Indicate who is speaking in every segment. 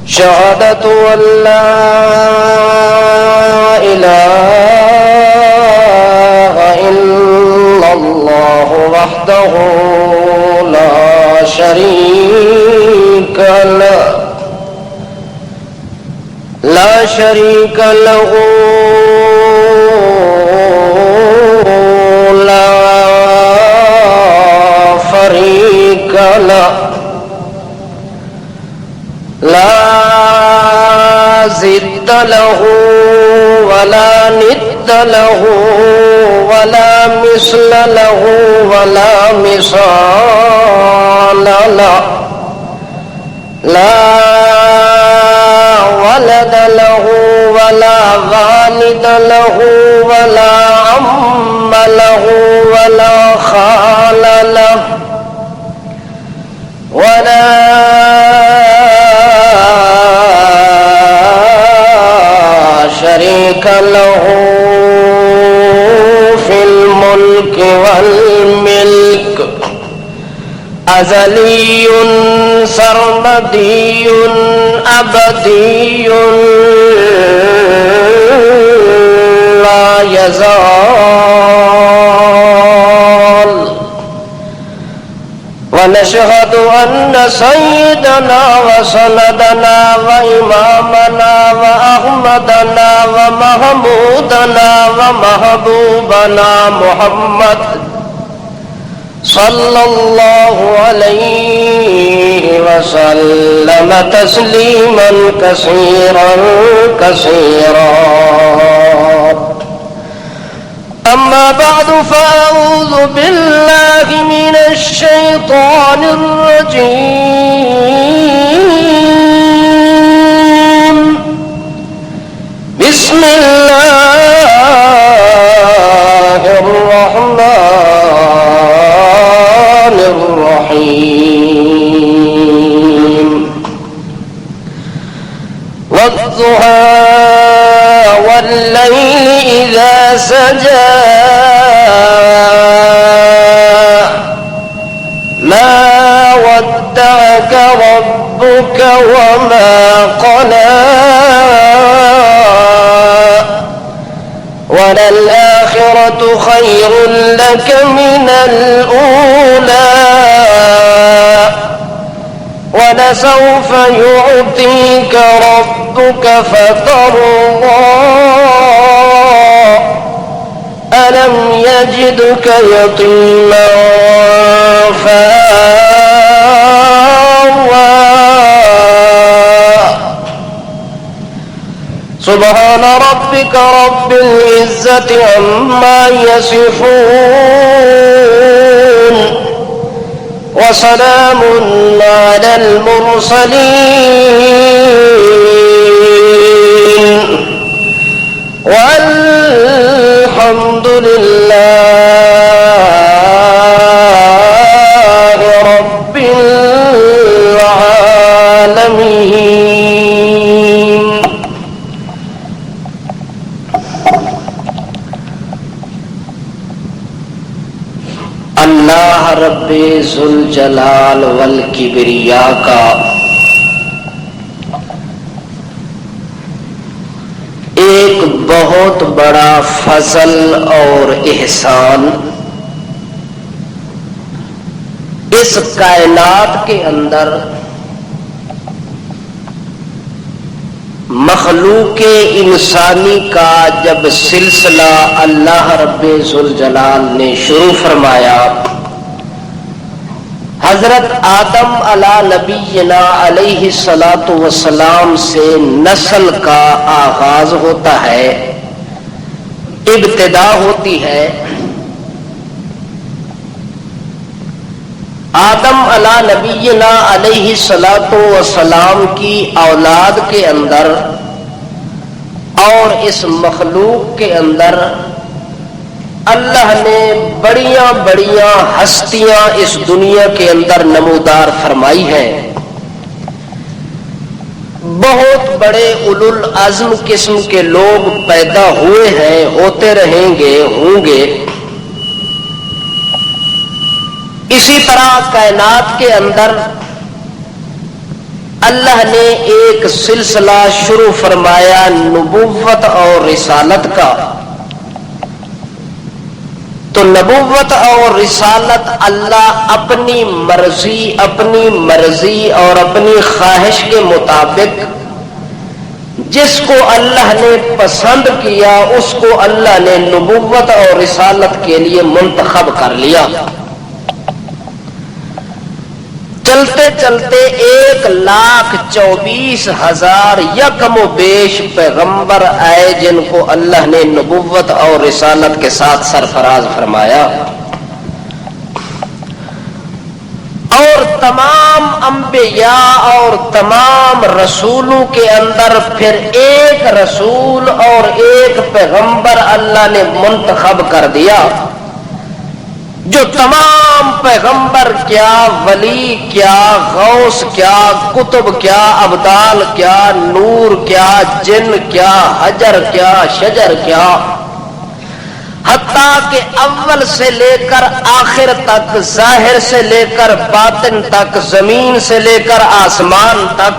Speaker 1: شهادة أن لا إله إلا الله وحده لا شريك له لا فريق له لا ضد له ولا ند له ولا مثل له ولا مثال له لا ولد له ولا والد له ولا عم له ولا خال له ولا شريك له في الملك والملك أزلي سرمدي أبدي لا يزال ونشهد أن سيدنا وسندنا وإمامنا وأحمدنا ومحمودنا ومحبوبنا محمد صلى الله عليه وسلم تسليما كثيرا كثيرا. أما بعد فأعوذ بالله من الشيطان الرجيم. بسم الله الرحمن الرحيم. والضحى والليل إذا سجى ما ودعك ربك وما قلى وللآخرة خير لك من الأولى ولسوف يعطيك ربك فترضى ألم يجدك يتيما فآوى. سبحان ربك رب العزة عما يصفون وسلام على المرسلين والحمد لله رب العالمين. اللہ رب ذوالجلال والکبریاء کا ایک بہت بڑا فضل اور احسان اس کائنات کے اندر مخلوق انسانی کا جب سلسلہ اللہ رب ذوالجلال نے شروع فرمایا، حضرت آدم علی نبینا علیہ الصلاۃ والسلام سے نسل کا آغاز ہوتا ہے، ابتدا ہوتی ہے. آدم علی نبینا علیہ الصلاۃ والسلام کی اولاد کے اندر اور اس مخلوق کے اندر اللہ نے بڑیاں بڑیاں ہستیاں اس دنیا کے اندر نمودار فرمائی ہیں. بہت بڑے اولو العزم قسم کے لوگ پیدا ہوئے ہیں، ہوتے رہیں گے، ہوں گے. اسی طرح کائنات کے اندر اللہ نے ایک سلسلہ شروع فرمایا نبوت اور رسالت کا، تو نبوت اور رسالت اللہ اپنی مرضی اور اپنی خواہش کے مطابق جس کو اللہ نے پسند کیا اس کو اللہ نے نبوت اور رسالت کے لیے منتخب کر لیا۔ چلتے چلتے 1,24,000 یکم و بیش پیغمبر آئے جن کو اللہ نے نبوت اور رسالت کے ساتھ سرفراز فرمایا، اور تمام انبیاء اور تمام رسولوں کے اندر پھر ایک رسول اور ایک پیغمبر اللہ نے منتخب کر دیا، جو تمام پیغمبر کیا، ولی کیا، غوث کیا، کتب کیا، ابدال کیا، نور کیا، جن کیا، حجر کیا، شجر کیا، حتیٰ کہ اول سے لے کر آخر تک، ظاہر سے لے کر باطن تک، زمین سے لے کر آسمان تک،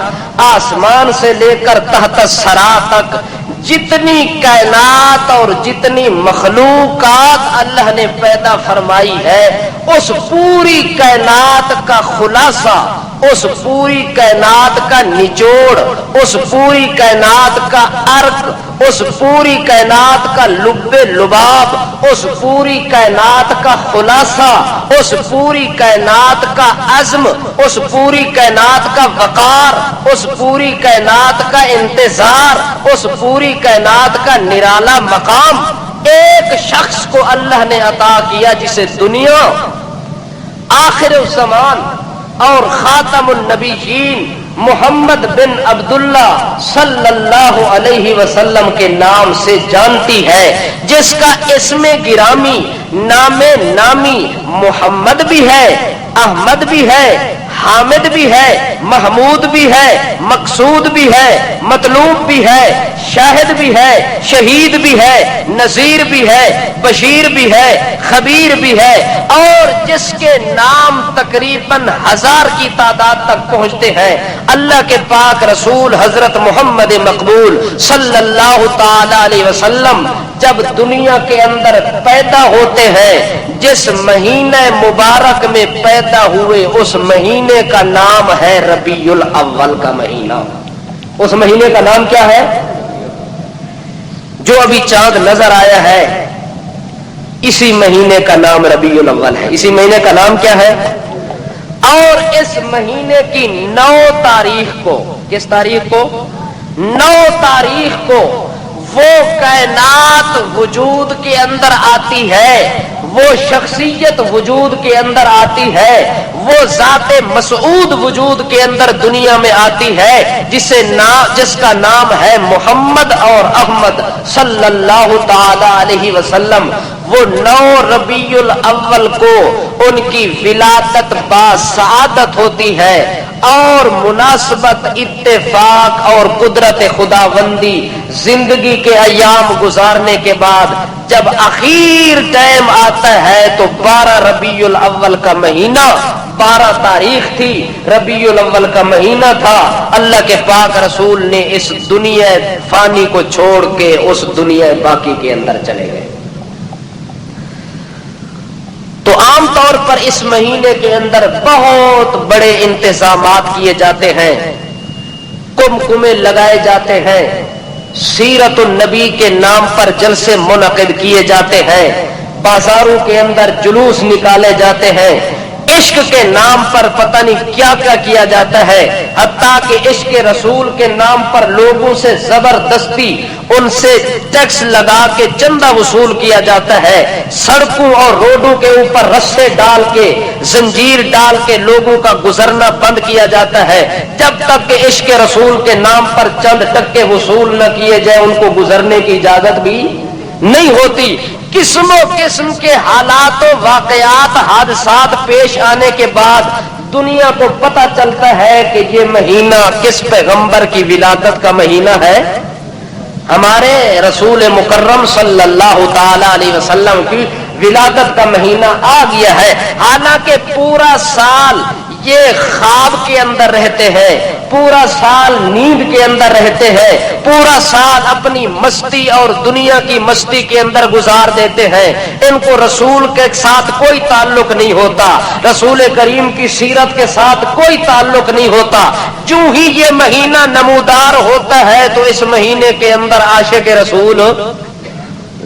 Speaker 1: آسمان سے لے کر تحت الثری تک، جتنی کائنات اور جتنی مخلوقات اللہ نے پیدا فرمائی ہے، اس پوری کائنات کا خلاصہ، اس پوری کائنات کا نچوڑ، اس پوری کائنات کا ارک، اس پوری کائنات کا لب لباب، اس پوری کائنات کا خلاصہ، اس پوری کائنات کا عزم، اس پوری کائنات کا وقار، اس پوری کائنات کا انتظار، اس پوری کائنات کا نرالا مقام ایک شخص کو اللہ نے عطا کیا، جسے دنیا آخر الزمان اور خاتم النبیین محمد بن عبداللہ صلی اللہ علیہ وسلم کے نام سے جانتی ہے، جس کا اسم گرامی، نام نامی محمد بھی ہے، احمد بھی ہے، حامد بھی ہے، محمود بھی ہے، مقصود بھی ہے، مطلوب بھی ہے، شاہد بھی ہے، شہید بھی ہے، نذیر بھی ہے، بشیر بھی ہے، خبیر بھی ہے، اور جس کے نام تقریباً 1000 کی تعداد تک پہنچتے ہیں۔ اللہ کے پاک رسول حضرت محمد مقبول صلی اللہ تعالی علیہ وسلم جب دنیا کے اندر پیدا ہوتے ہیں، جس مہینہ مبارک میں پیدا ہوئے اس مہینے کا نام ہے ربیع الاول کا مہینہ۔ اس مہینے کا نام کیا ہے؟ جو ابھی چاند نظر آیا ہے اسی مہینے کا نام ربیع الاول ہے۔ اسی مہینے کا نام کیا ہے؟ اور اس مہینے کی 9 تاریخ کو، کس تاریخ کو؟ 9 تاریخ کو وہ کائنات وجود کے اندر آتی ہے، وہ شخصیت وجود کے اندر آتی ہے، وہ ذات مسعود وجود کے اندر دنیا میں آتی ہے، جس کا نام ہے محمد اور احمد صلی اللہ تعالی علیہ وسلم۔ وہ 9 ربیع الاول کو ان کی ولادت باسعادت ہوتی ہے، اور مناسبت اتفاق اور قدرت خداوندی زندگی کے ایام گزارنے کے بعد جب اخیر ٹائم آتا ہے تو 12 ربیع الاول کا مہینہ، 12 تاریخ تھی، ربیع الاول کا مہینہ تھا، اللہ کے پاک رسول نے اس دنیا فانی کو چھوڑ کے اس دنیا باقی کے اندر چلے گئے۔ تو عام طور پر اس مہینے کے اندر بہت بڑے انتظامات کیے جاتے ہیں، کمکمے لگائے جاتے ہیں، سیرت النبی کے نام پر جلسے منعقد کیے جاتے ہیں، بازاروں کے اندر جلوس نکالے جاتے ہیں، عشق کے نام پر پتہ نہیں کیا کیا کیا جاتا ہے، حتیٰ کہ عشق رسول کے نام پر لوگوں سے زبردستی ان سے ٹیکس لگا کے چندہ وصول کیا جاتا ہے، سڑکوں اور روڈوں کے اوپر رسے ڈال کے، زنجیر ڈال کے لوگوں کا گزرنا بند کیا جاتا ہے، جب تک کہ عشق رسول کے نام پر چند ٹکے وصول نہ کیے جائے ان کو گزرنے کی اجازت بھی نہیں ہوتی۔ قسم و قسم کے حالات و واقعات، حادثات پیش آنے کے بعد دنیا کو پتہ چلتا ہے کہ یہ مہینہ کس پیغمبر کی ولادت کا مہینہ ہے؟ ہمارے رسول مکرم صلی اللہ تعالی علیہ وسلم کی ولادت کا مہینہ آ گیا ہے، حالانکہ پورا سال یہ خواب کے اندر رہتے ہیں، پورا سال نیند کے اندر رہتے ہیں، پورا سال اپنی مستی اور دنیا کی مستی کے اندر گزار دیتے ہیں، ان کو رسول کے ساتھ کوئی تعلق نہیں ہوتا، رسول کریم کی سیرت کے ساتھ کوئی تعلق نہیں ہوتا۔ جو ہی یہ مہینہ نمودار ہوتا ہے تو اس مہینے کے اندر عاشق رسول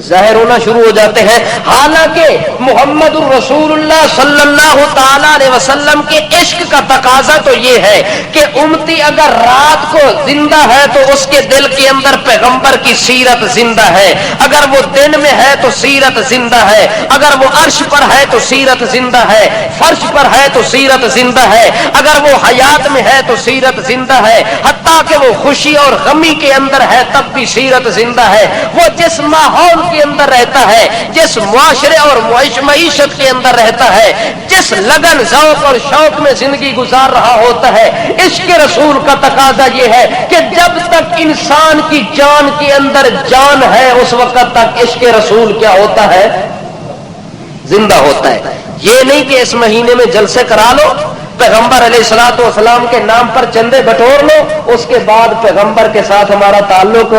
Speaker 1: ظاہر ہونا شروع ہو جاتے ہیں۔ حالانکہ محمد الرسول اللہ صلی اللہ تعالی علیہ وسلم کے عشق کا تقاضا تو یہ ہے کہ امتی اگر رات کو زندہ ہے تو اس کے دل کے اندر پیغمبر کی سیرت زندہ ہے، اگر وہ دن میں ہے تو سیرت زندہ ہے، اگر وہ عرش پر ہے تو سیرت زندہ ہے، فرش پر ہے تو سیرت زندہ ہے، اگر وہ حیات میں ہے تو سیرت زندہ ہے، حتیٰ کہ وہ خوشی اور غمی کے اندر ہے تب بھی سیرت زندہ ہے۔ وہ جس ماحول کے اندر رہتا ہے، جس معاشرے اور معیشت کے اندر رہتا ہے، جس لگن ذوق اور شوق میں زندگی گزار رہا ہوتا ہے، عشق رسول کا تقاضا یہ ہے کہ جب تک انسان کی جان کے اندر جان ہے اس وقت تک عشق رسول کیا ہوتا ہے؟ زندہ ہوتا ہے۔ یہ نہیں کہ اس مہینے میں جلسے کرا لو، پیغمبر علیہ الصلوۃ والسلام کے نام پر چندے بٹور لو، اس کے بعد پیغمبر کے ساتھ ہمارا تعلق،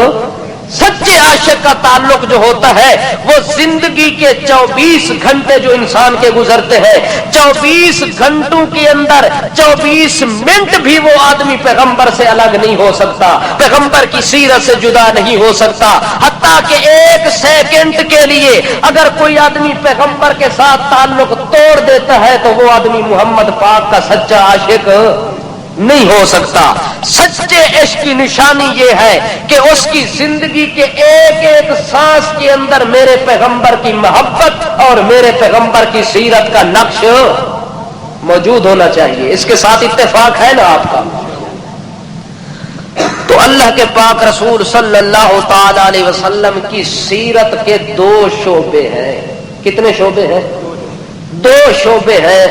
Speaker 1: سچے عاشق کا تعلق جو ہوتا ہے وہ زندگی کے 24 گھنٹے جو انسان کے گزرتے ہیں، 24 گھنٹوں کے اندر 24 منٹ بھی وہ آدمی پیغمبر سے الگ نہیں ہو سکتا، پیغمبر کی سیرت سے جدا نہیں ہو سکتا۔ حتیٰ کہ ایک سیکنڈ کے لیے اگر کوئی آدمی پیغمبر کے ساتھ تعلق توڑ دیتا ہے تو وہ آدمی محمد پاک کا سچا عاشق نہیں ہو سکتا۔ سچے عشق کی نشانی یہ ہے کہ اس کی زندگی کے ایک ایک سانس کے اندر میرے پیغمبر کی محبت اور میرے پیغمبر کی سیرت کا نقش موجود ہونا چاہیے۔ اس کے ساتھ اتفاق ہے نا آپ کا؟ تو اللہ کے پاک رسول صلی اللہ تعالی علیہ وسلم کی سیرت کے 2 شعبے ہیں۔ کتنے شعبے ہیں؟ 2 شعبے ہیں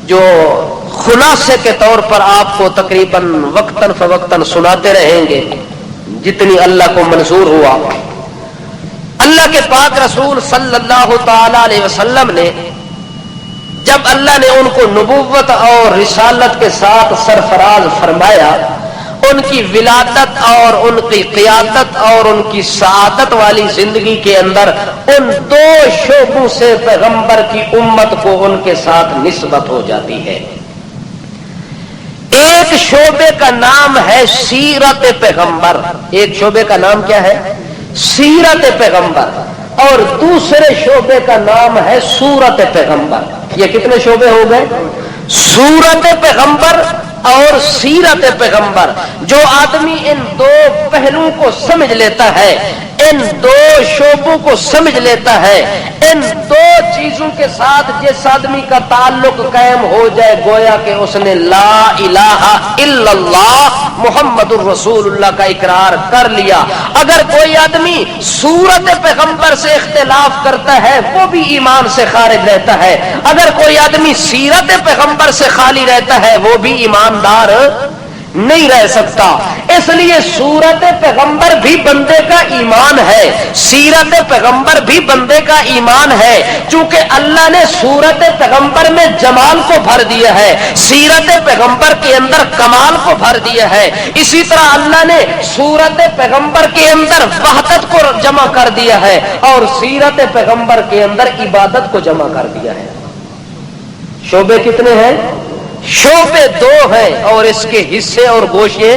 Speaker 1: جو خلاصے کے طور پر آپ کو تقریباً وقتاً فوقتاً سناتے رہیں گے جتنی اللہ کو منظور ہوا۔ اللہ کے پاک رسول صلی اللہ تعالی علیہ وسلم نے جب اللہ نے ان کو نبوت اور رسالت کے ساتھ سرفراز فرمایا، ان کی ولادت اور ان کی قیادت اور ان کی سعادت والی زندگی کے اندر ان 2 شعبوں سے پیغمبر کی امت کو ان کے ساتھ نسبت ہو جاتی ہے۔ ایک شعبے کا نام ہے سیرت پیغمبر، ایک شعبے کا نام کیا ہے؟ سیرت پیغمبر، اور دوسرے شعبے کا نام ہے سورت پیغمبر۔ یہ کتنے شعبے ہو گئے؟ سورت پیغمبر اور سیرت پیغمبر۔ جو آدمی ان 2 پہلوؤں کو سمجھ لیتا ہے، ان 2 شعبوں کو سمجھ لیتا ہے، ان 2 چیزوں کے ساتھ جس آدمی کا تعلق قائم ہو جائے گویا کہ اس نے لا الہ الا اللہ محمد الرسول اللہ کا اقرار کر لیا۔ اگر کوئی آدمی سورت پیغمبر سے اختلاف کرتا ہے وہ بھی ایمان سے خارج رہتا ہے، اگر کوئی آدمی سیرت پیغمبر سے خالی رہتا ہے وہ بھی ایماندار نہیں رہ سکتا۔ اس لیے سورت پیغمبر بھی بندے کا ایمان ہے، سیرت پیغمبر بھی بندے کا ایمان ہے، چونکہ اللہ نے سورت پیغمبر میں جمال کو بھر دیا ہے، سیرت پیغمبر کے اندر کمال کو بھر دیا ہے۔ اسی طرح اللہ نے سورت پیغمبر کے اندر وحدت کو جمع کر دیا ہے اور سیرت پیغمبر کے اندر عبادت کو جمع کر دیا ہے۔ شعبے کتنے ہیں؟ شعبے 2 ہیں اور اس کے حصے اور گوشے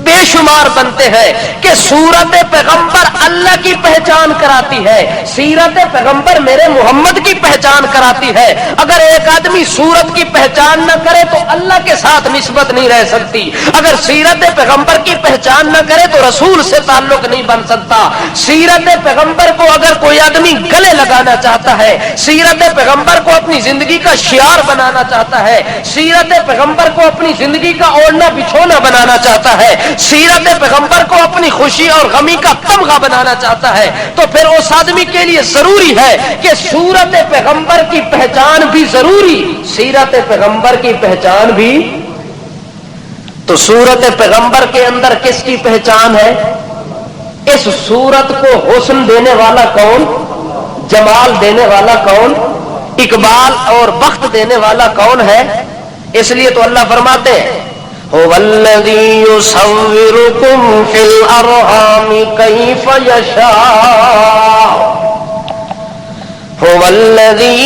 Speaker 1: بے شمار بنتے ہیں کہ سورت پیغمبر اللہ کی پہچان کراتی ہے، سیرت پیغمبر میرے محمد کی پہچان کراتی ہے۔ اگر ایک آدمی سورت کی پہچان نہ کرے تو اللہ کے ساتھ نسبت نہیں رہ سکتی، اگر سیرت پیغمبر کی پہچان نہ کرے تو رسول سے تعلق نہیں بن سکتا۔ سیرت پیغمبر کو اگر کوئی آدمی گلے لگانا چاہتا ہے، سیرت پیغمبر کو اپنی زندگی کا شعار بنانا چاہتا ہے، سیرت پیغمبر کو اپنی زندگی کا اوڑھنا بچھونا بنانا چاہتا ہے، سیرت پیغمبر کو اپنی خوشی اور غمی کا تمغہ بنانا چاہتا ہے، تو پھر اس آدمی کے لیے ضروری ہے کہ سورت پیغمبر کی پہچان بھی ضروری، سیرت پیغمبر کی پہچان بھی۔ تو سورت پیغمبر کے اندر کس کی پہچان ہے؟ اس سورت کو حسن دینے والا کون؟ جمال دینے والا کون؟ اقبال اور بخت دینے والا کون ہے؟ اس لیے تو اللہ فرماتے ہیں هو الذی یصورکم فی الارحام کیف یشاء هو الذی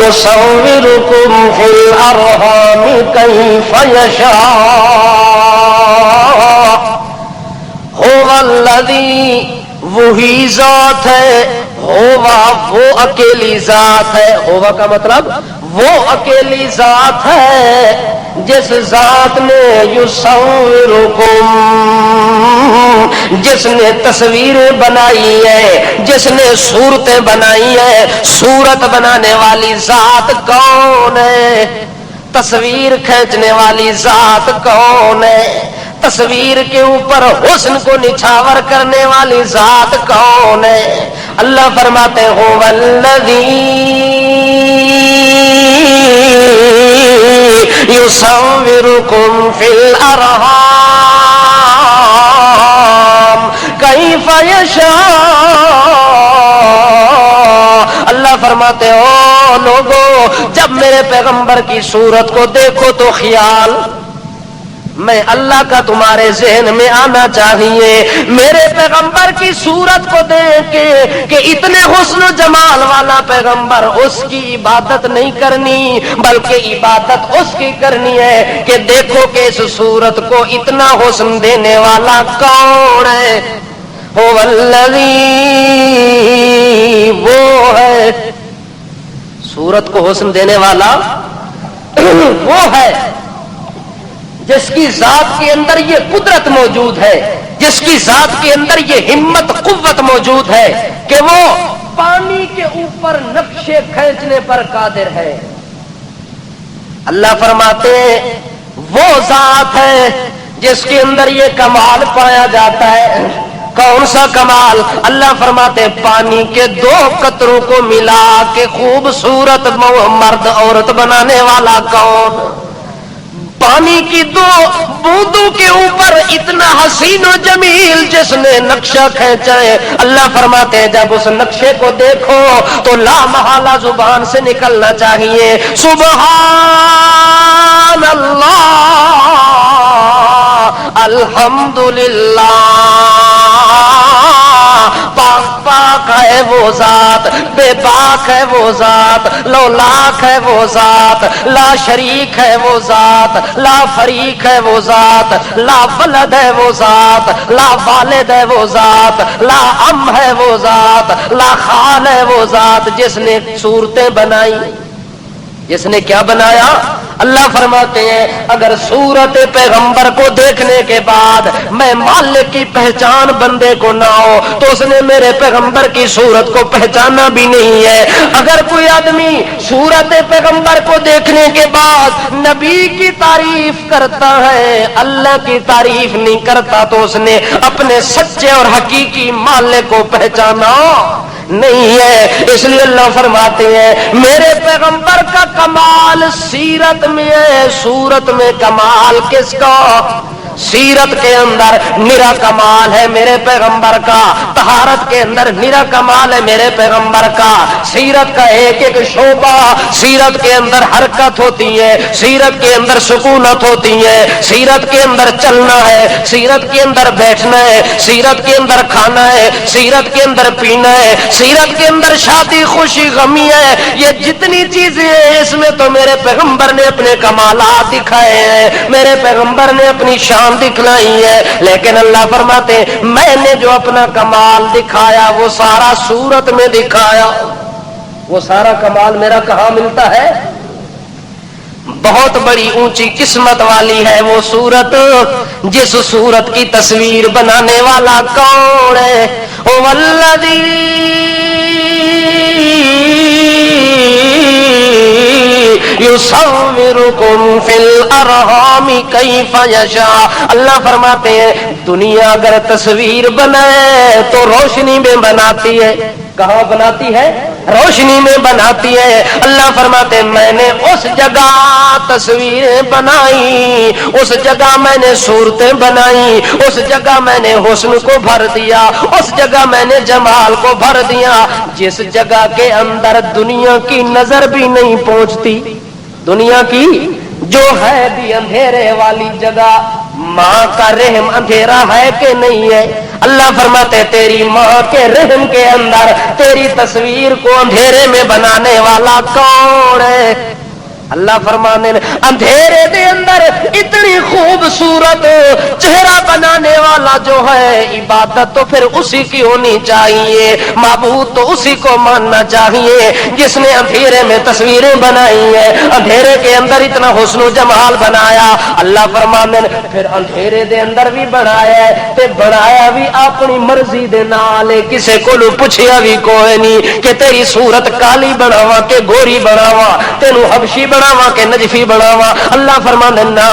Speaker 1: یصورکم فی الارحام کیف یشاء هو الذی وہی ذات ہے ہووا وہ اکیلی ذات ہے ہووا کا مطلب وہ اکیلی ذات ہے جس ذات نے یصورکم جس نے تصویریں بنائی ہے جس نے صورتیں بنائی ہے صورت بنانے والی ذات کون ہے تصویر کھینچنے والی ذات کون ہے تصویر کے اوپر حسن کو نچھاور کرنے والی ذات کون ہے اللہ فرماتے ہو والذی یصورکم فی الارحام کیف یشاء اللہ فرماتے ہو لوگو جب میرے پیغمبر کی صورت کو دیکھو تو خیال میں اللہ کا تمہارے ذہن میں آنا چاہیے میرے پیغمبر کی صورت کو دیکھ کے کہ اتنے حسن و جمال والا پیغمبر اس کی عبادت نہیں کرنی بلکہ عبادت اس کی کرنی ہے کہ دیکھو کہ اس صورت کو اتنا حسن دینے والا کون ہے هو الذی وہ ہے صورت کو حسن دینے والا وہ ہے جس کی ذات کے اندر یہ قدرت موجود ہے جس کی ذات کے اندر یہ ہمت قوت موجود ہے کہ وہ پانی کے اوپر نقشے کھینچنے پر قادر ہے اللہ فرماتے وہ ذات ہے جس کے اندر یہ کمال پایا جاتا ہے کون سا کمال اللہ فرماتے پانی کے 2 قطروں کو ملا کے خوبصورت مرد عورت بنانے والا کون پانی کی 2 بوندوں کے اوپر اتنا حسین و جمیل جس نے نقشہ کھینچا ہے اللہ فرماتے ہیں جب اس نقشے کو دیکھو تو لا محالہ زبان سے نکلنا چاہیے سبحان اللہ الحمدللہ پاک پاک ہے وہ ذات بے باک ہے وہ ذات لولاک ہے وہ ذات لا شریک ہے وہ ذات لا فریق ہے وہ ذات لا ولد ہے وہ ذات لا والد ہے وہ ذات لا ام ہے وہ ذات لا خال ہے وہ ذات جس نے صورتیں بنائی جس نے کیا بنایا اللہ فرماتے ہیں اگر صورت پیغمبر کو دیکھنے کے بعد میں مالک کی پہچان بندے کو نہ ہو تو اس نے میرے پیغمبر کی صورت کو پہچانا بھی نہیں ہے اگر کوئی آدمی صورت پیغمبر کو دیکھنے کے بعد نبی کی تعریف کرتا ہے اللہ کی تعریف نہیں کرتا تو اس نے اپنے سچے اور حقیقی مالک کو پہچانا نہیں ہے اس لیے اللہ فرماتے ہیں میرے پیغمبر کا کمال سیرت میں ہے صورت میں کمال کس کا سیرت کے اندر نرا کمال ہے میرے پیغمبر کا طہارت کے اندر نرا کمال ہے میرے پیغمبر کا سیرت کا ایک ایک شعبہ سیرت کے اندر حرکت ہوتی ہے سیرت کے اندر سکونت ہوتی ہے سیرت کے اندر چلنا ہے سیرت کے اندر بیٹھنا ہے سیرت کے اندر کھانا ہے سیرت کے اندر پینا ہے سیرت کے اندر شادی خوشی غمی ہے یہ جتنی چیزیں ہیں اس میں تو میرے پیغمبر نے اپنے کمالات دکھائے ہیں میرے پیغمبر نے اپنی شان دکھلائی ہے لیکن اللہ فرماتے میں نے جو اپنا کمال دکھایا وہ سارا صورت میں دکھایا وہ سارا کمال میرا کہاں ملتا ہے بہت بڑی اونچی قسمت والی ہے وہ صورت جس صورت کی تصویر بنانے والا کون ہے والذی یصورکم فی الارحام کیف یشاء اللہ فرماتے ہیں دنیا اگر تصویر بنائے تو روشنی میں بناتی ہے کہاں بناتی ہے روشنی میں بناتی ہے. اللہ فرماتے ہیں میں نے اس جگہ تصویریں بنائی, اس جگہ میں نے صورتیں بنائی, اس جگہ میں نے حسن کو بھر دیا, اس جگہ میں نے جمال کو بھر دیا جس جگہ کے اندر دنیا کی نظر بھی نہیں پہنچتی. دنیا کی جو ہے بھی اندھیرے والی جگہ, ماں کا رحم اندھیرا ہے کہ نہیں ہے؟ اللہ فرماتے تیری ماں کے رحم کے اندر تیری تصویر کو اندھیرے میں بنانے والا کون ہے؟ اللہ فرمانے اندھیرے دے اندر اتنی خوبصورت چہرہ بنانے والا جو ہے, عبادت تو پھر اسی کی ہونی چاہیے, معبود تو اسی کو ماننا چاہیے جس نے اندھیرے میں تصویریں بنائی ہیں, اندھیرے کے اندر اتنا حسن و جمال بنایا. اللہ فرمانے پھر اندھیرے دے اندر بھی بنایا ہے تے بنایا بھی اپنی مرضی دے نال, کسے کو پوچھیا بھی کوئی نہیں کہ تیری صورت کالی بناوا کہ گوری بناوا, تینوں حبشی بناوا کہ نجفی بناوا. اللہ فرمانے نا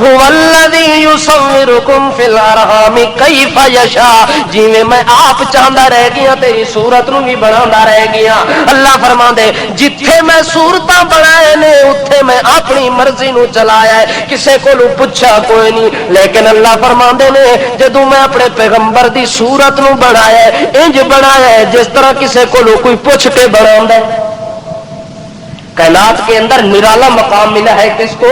Speaker 1: هو الذی یصورکم فی الارحام کیف یشاء, جویں میں آپ چاہتا رہ گیا تیری صورت نو بھی بناوندا رہ گیا. اللہ فرماندے جتھے میں صورتاں بنائے نے اوتھے میں اپنی مرضی نو چلایا ہے, کسے کو پوچھا کوئی نہیں. لیکن اللہ فرماندے نے جدوں میں اپنے پیغمبر دی صورت نو بنایا ہے انج بنایا ہے جس طرح کسے کو کوئی پوچھ کے بناوندا ہے. کائنات کے اندر نرالا مقام ملا ہے کس کو؟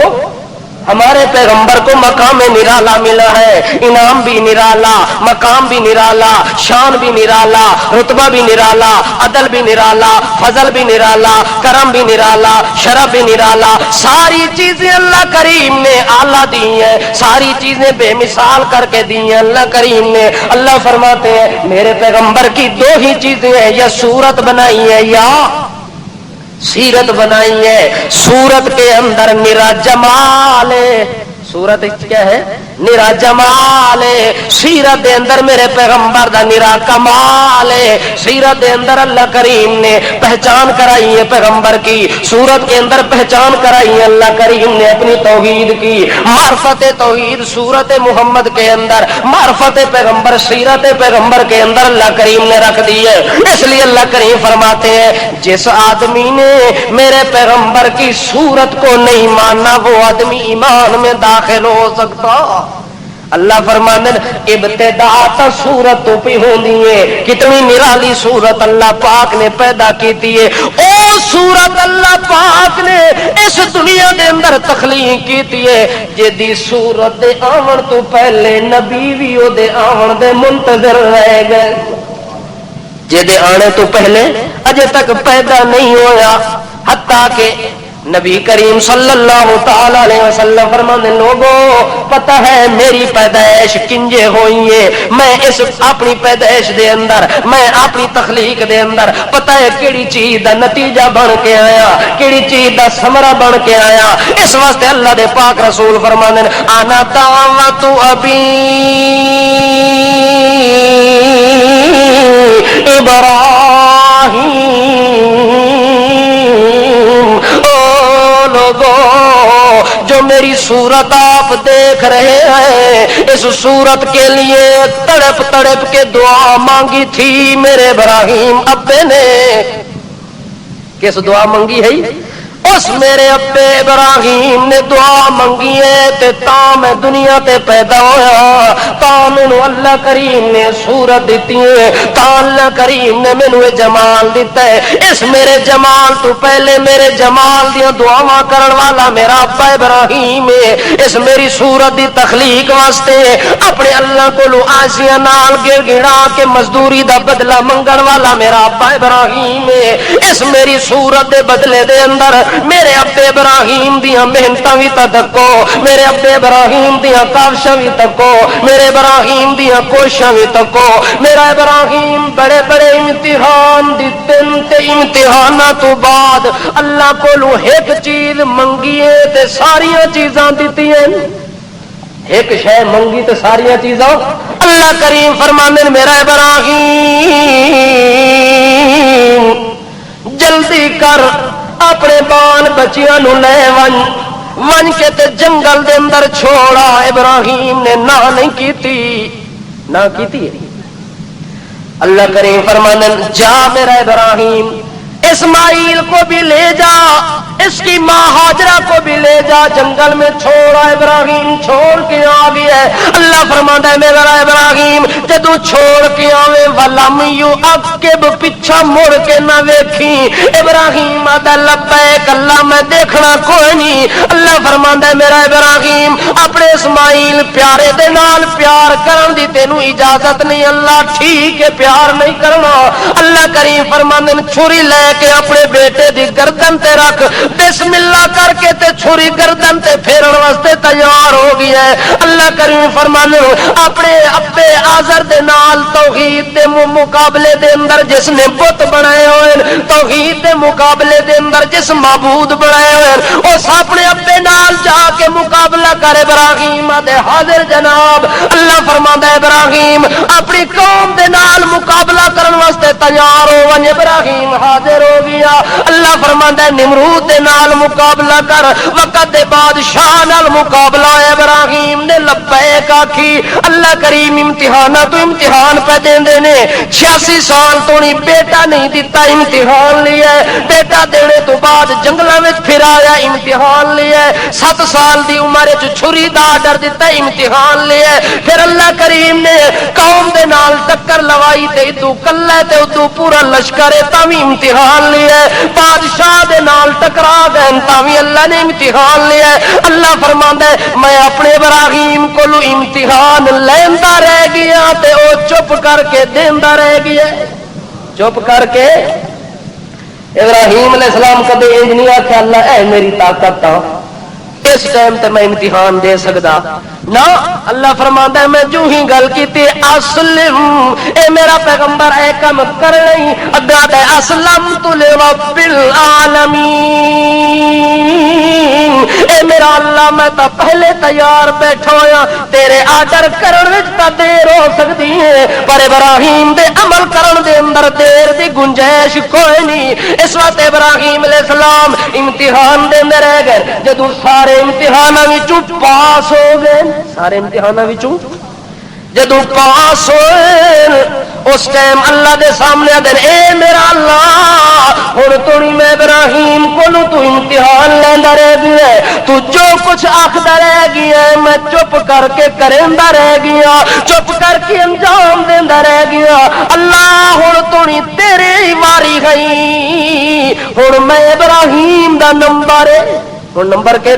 Speaker 1: ہمارے پیغمبر کو مقام نرالا ملا ہے. انعام بھی نرالا, مقام بھی نرالا, شان بھی نرالا, رتبہ بھی نرالا, عدل بھی نرالا, فضل بھی نرالا, کرم بھی نرالا, شرف بھی نرالا. ساری چیزیں اللہ کریم نے اعلیٰ دی ہیں, ساری چیزیں بے مثال کر کے دی ہیں اللہ کریم نے. اللہ فرماتے ہیں میرے پیغمبر کی دو ہی چیزیں ہیں, یا صورت بنائی ہے یا سیرت بنائی ہے. سورت کے اندر نرا جمال ہے, سورت کیا ہے؟ نرا جمال ہے. سیرت دے اندر میرے پیغمبر دا نرا کمال ہے. سیرت دے اندر اللہ کریم نے پہچان کرائی ہے پیغمبر کی, سورت کے اندر پہچان کرائی ہے اللہ کریم نے اپنی توحید کی. معرفت توحید سورت محمد کے اندر, معرفت پیغمبر سیرت پیغمبر کے اندر اللہ کریم نے رکھ دی ہے. اس لیے اللہ کریم فرماتے ہیں جس آدمی نے میرے پیغمبر کی صورت کو نہیں ماننا وہ آدمی ایمان میں داخل ہو سکتا. اللہ فرمانے ابتدا تا صورت تو پہ ہوندی ہے, کتنی نرالی صورت اللہ پاک نے پیدا کیتی ہے. او صورت اللہ پاک نے اس دنیا دے اندر تخلیق کیتی ہے جدی صورت دے آون تو پہلے نبی بھی او دے آون دے منتظر رہ گئے. جدے آنے تو پہلے اجے تک پیدا نہیں ہویا, حتیٰ کہ نبی کریم صلی اللہ تعالی علیہ وسلم فرمانے لوگوں پتہ ہے میری پیدائش کنجے ہوئی ہے, میں اس اپنی پیدائش دے اندر, میں اپنی تخلیق دے اندر پتہ ہے کیڑی چیز دا نتیجہ بن کے آیا, کیڑی چیز دا ثمرہ بن کے آیا. اس واسطے اللہ دے پاک رسول فرمانے انا دعوت ابی ابراہیم. جو میری صورت آپ دیکھ رہے ہیں اس صورت کے لیے تڑپ تڑپ کے دعا مانگی تھی میرے ابراہیم ابے نے. کس دعا مانگی ہے؟ اس میرے ابے ابراہیم نے دعا منگی ہے تے تا میں دنیا تے پیدا ہویا, تا مینوں اللہ کریم نے صورت دیتی ہے, تا اللہ کریم نے مینوں جمال دیتا ہے. اس میرے جمال تو پہلے میرے جمال دیاں دعاواں کرن والا میرا ابا ابراہیم ہے. اس میری صورت دی تخلیق واسطے اپنے اللہ کولوں آسیاں نال گڑ گڑا کے مزدوری دا بدلہ منگن والا میرا ابا ابراہیم ہے. اس میری صورت دے بدلے دے اندر میرے ابے ابراہیم دیاں محنتاں بھی تکو, میرے ابے ابراہیم دیاں کاوشاں بھی تکو, میرے ابراہیم دیاں کوششاں بھی تکو. میرا ابراہیم بڑے بڑے امتحان دتے تے امتحاناں تو بعد اللہ کولوں ایک چیز منگی ہے تے ساریاں چیزاں دتی ہیں. ایک شے منگی تے ساریاں چیزاں. اللہ کریم فرماندے میرا ابراہیم جلدی کر اپنے بال بچیاں نو لے ون کے تے جنگل دے اندر چھوڑا. ابراہیم نے نہ نہیں کیتی, نہ کیتی. اللہ کریم فرمانے جا میرا ابراہیم اسماعیل کو بھی لے جا، اس کی ماں ہاجرہ کو بھی لے جا، جنگل میں چھوڑا۔ ابراہیم چھوڑ کے آ گیا۔ اللہ فرماتا ہے میرا ابراہیم جدو چھوڑ کے آوے ولم یعقب، پیچھا مڑ کے نہ ویکھی۔ ابراہیم آدا لبیک اللہ میں دیکھنا کوئی نہیں۔ اللہ فرماتا ہے میرا ابراہیم اپنے اسماعیل پیارے دے نال پیار کرن دی تینوں اجازت نہیں۔ اللہ ٹھیک ہے پیار نہیں کرنا۔ اللہ کریم فرماندے چھری لے کے اپنے بیٹے دی گردن تے رکھ، بسم اللہ کر کے تے چھری گردن تے پھیرن واسطے تیار ہو گیا ہے۔ اللہ کریم فرمانے اپنے ابے آزر دے نال توحید دے مقابلے دے اندر جس نے بت بنائے ہوئے، توحید دے مقابلے دے اندر جس معبود بنائے ہوئے، اس اپنے ابے نال جا کے مقابلہ کر ابراہیم دے حاضر جناب۔ اللہ فرماتا ہے ابراہیم اپنی قوم دے نال مقابلہ کرن واسطے تیار ہو ون، ابراہیم حاضر ہو گیا۔ اللہ فرماتا ہے نمرود دے نال مقابلہ کر، وقت دے بادشاہ نال مقابلہ ہے۔ ابراہیم نے لبیک آکھی۔ اللہ کریم امتحانہ تو امتحان پہ دیندے نے، 86 سال تو نہیں بیٹا نہیں دیتا، امتحان لیا ہے۔ بیٹا دینے تو بعد جنگلاں وچ پھرایا، امتحان لیا ہے۔ 7 سال دی عمر وچ چھری دا آڈر دیتا، امتحان لیا ہے۔ پھر اللہ کریم نے قوم دے نال ٹکر لوائی تے ادو کلا تے ادو پورا لشکر ہے تاوی امتحان لیا ہے۔ بادشاہ دے نال ٹکرا گئے تاوی اللہ نے امتحان لیا ہے۔ اللہ فرماندا ہے میں اپنے ابراہیم کو امتحان لیندا رہ گیا تے او چپ کر کے دیندا رہ گیا، چپ کر کے۔ ابراہیم علیہ السلام کدے انج نہیں آکھیا اللہ اے میری طاقت تا اس ٹائم تے میں امتحان دے سکدا نہ۔ اللہ فرماتا ہے میں جو ہی گل کیتی اسلم، اے میرا پیغمبر اے کم کر نہیں، اگا تے اسلمت لرب العالمین، اے میرا اللہ میں تا پہلے تیار بیٹھا ہویا، تیرے آرڈر کرن وچ تا دیر ہو سکتی ہے پر ابراہیم دے عمل کرن دے اندر دیر دی گنجائش کوئی نہیں۔ اس وقت ابراہیم علیہ السلام امتحان دے رہ گئے، جدوں سارے امتحاناں وچوں پاس ہو گئے، سارے امتحاناں وچوں جدوں پاس ہوئے اس ٹائم اللہ دے سامنے آدھے اے میرا اللہ ہن تو نہیں میں ابراہیم کو تو امتحان لیندا رہ گیا ہے، تو جو کچھ آکھدا رہ گیا ہے میں چپ کر کے کریندا رہ گیا، چپ کر کے انجام دیندا رہ گیا۔ اللہ ہن تو نہیں تیرے ہی واری گئی، ہن میں ابراہیم دا نمبر ہے، نمبر کہ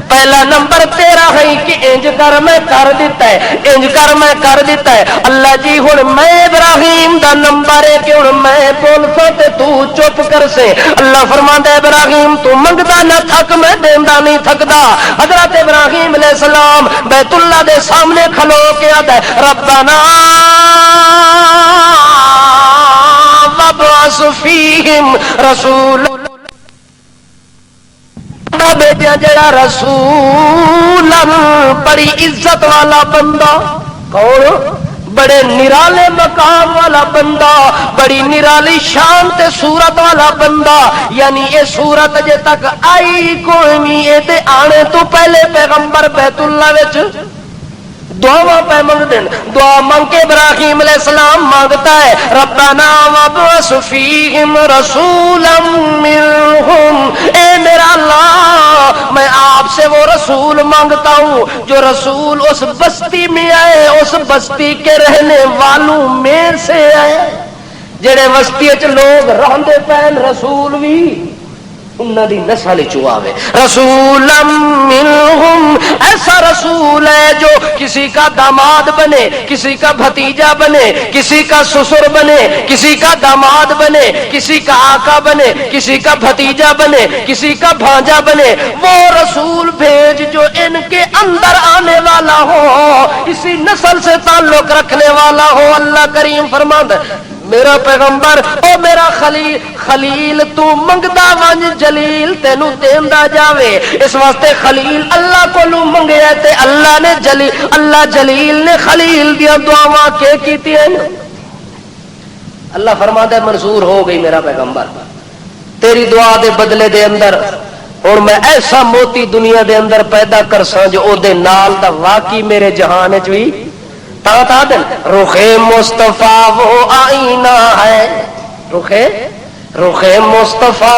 Speaker 1: پہلا نمبر تیرا ہے کہ انج کر میں کر دیتا ہے، انج کر میں کر دیتا ہے۔ اللہ جی ہن میں ابراہیم دا نمبر ہے کہ ہن میں بول سا تے تو چپ کر سے۔ اللہ فرماندا ہے ابراہیم تو منگدا نہ تھک میں دیندا نہیں تھکدا۔ حضرت ابراہیم علیہ السلام بیت اللہ دے سامنے کھلو کے آتا ہے ربنا وابعث فیہم رسول، بیٹیا جڑا رسول بڑی عزت والا بندہ، کون؟ بڑے نرالے مقام والا بندہ، بڑی نرالی شان تے صورت والا بندہ، یعنی یہ صورت جے تک آئی کوئی نہیں، یہ تے آنے تو پہلے پیغمبر بیت اللہ وچ دعا پہ منگ دین، دعا منگ کے ابراہیم علیہ السلام مانگتا ہے ربنا وابعث فیہم رسولا منہم، اے میرا اللہ میں آپ سے وہ رسول مانگتا ہوں جو رسول اس بستی میں آئے، اس بستی کے رہنے والوں میں سے آئے، جڑے بستی وچ لوگ رہندے پین رسول بھی انہاں دی نسل چوں آوے، رسول منہم، ایسا رسول ہے جو کسی کا داماد بنے، کسی کا بھتیجا بنے، کسی کا سسر بنے، کسی کا داماد بنے، کسی کا آقا بنے، کسی کا بھتیجا بنے، کسی کا بھانجا بنے، وہ رسول بھیج جو ان کے اندر آنے والا ہو، اسی نسل سے تعلق رکھنے والا ہو۔ اللہ کریم فرماتا ہے میرا پیغمبر او میرا خلیل، خلیل تو منگدا ونج جلیل تینو دیندا جاوے، اس واسطے خلیل اللہ کو لو منگیا تے اللہ نے اللہ جلیل نے خلیل دیا دعاواں کے کیتی ہیں۔ اللہ فرماتا ہے منظور ہو گئی میرا پیغمبر تیری دعا دے بدلے دے اندر، اور میں ایسا موتی دنیا دے اندر پیدا کرساں جو او دے نال دا واقعی میرے جہان وچ وی دن رخ مصطفیٰ وہ آئینہ ہے، رخ رخ مصطفیٰ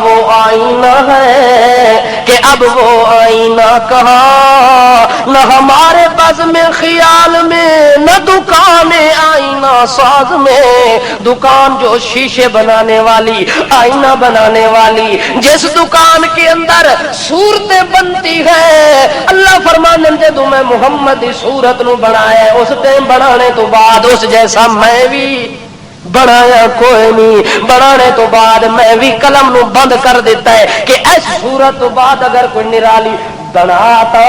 Speaker 1: وہ آئینہ ہے کہ اب وہ آئینہ کہاں، نہ ہمارے بزم خیال میں نہ دکان آئینہ ساز میں، دکان جو شیشے بنانے والی، آئینہ بنانے والی، جس دکان کے اندر صورتیں بنتی ہیں، اللہ فرمانے جدوں میں محمد دی صورت نو بنایا اس ٹائم بنانے تو بعد اس جیسا میں بھی بنایا کوئی نہیں، بنانے تو بعد میں بھی قلم نو بند کر دیتا ہے کہ اس صورت تو بعد اگر کوئی نرالی بناتا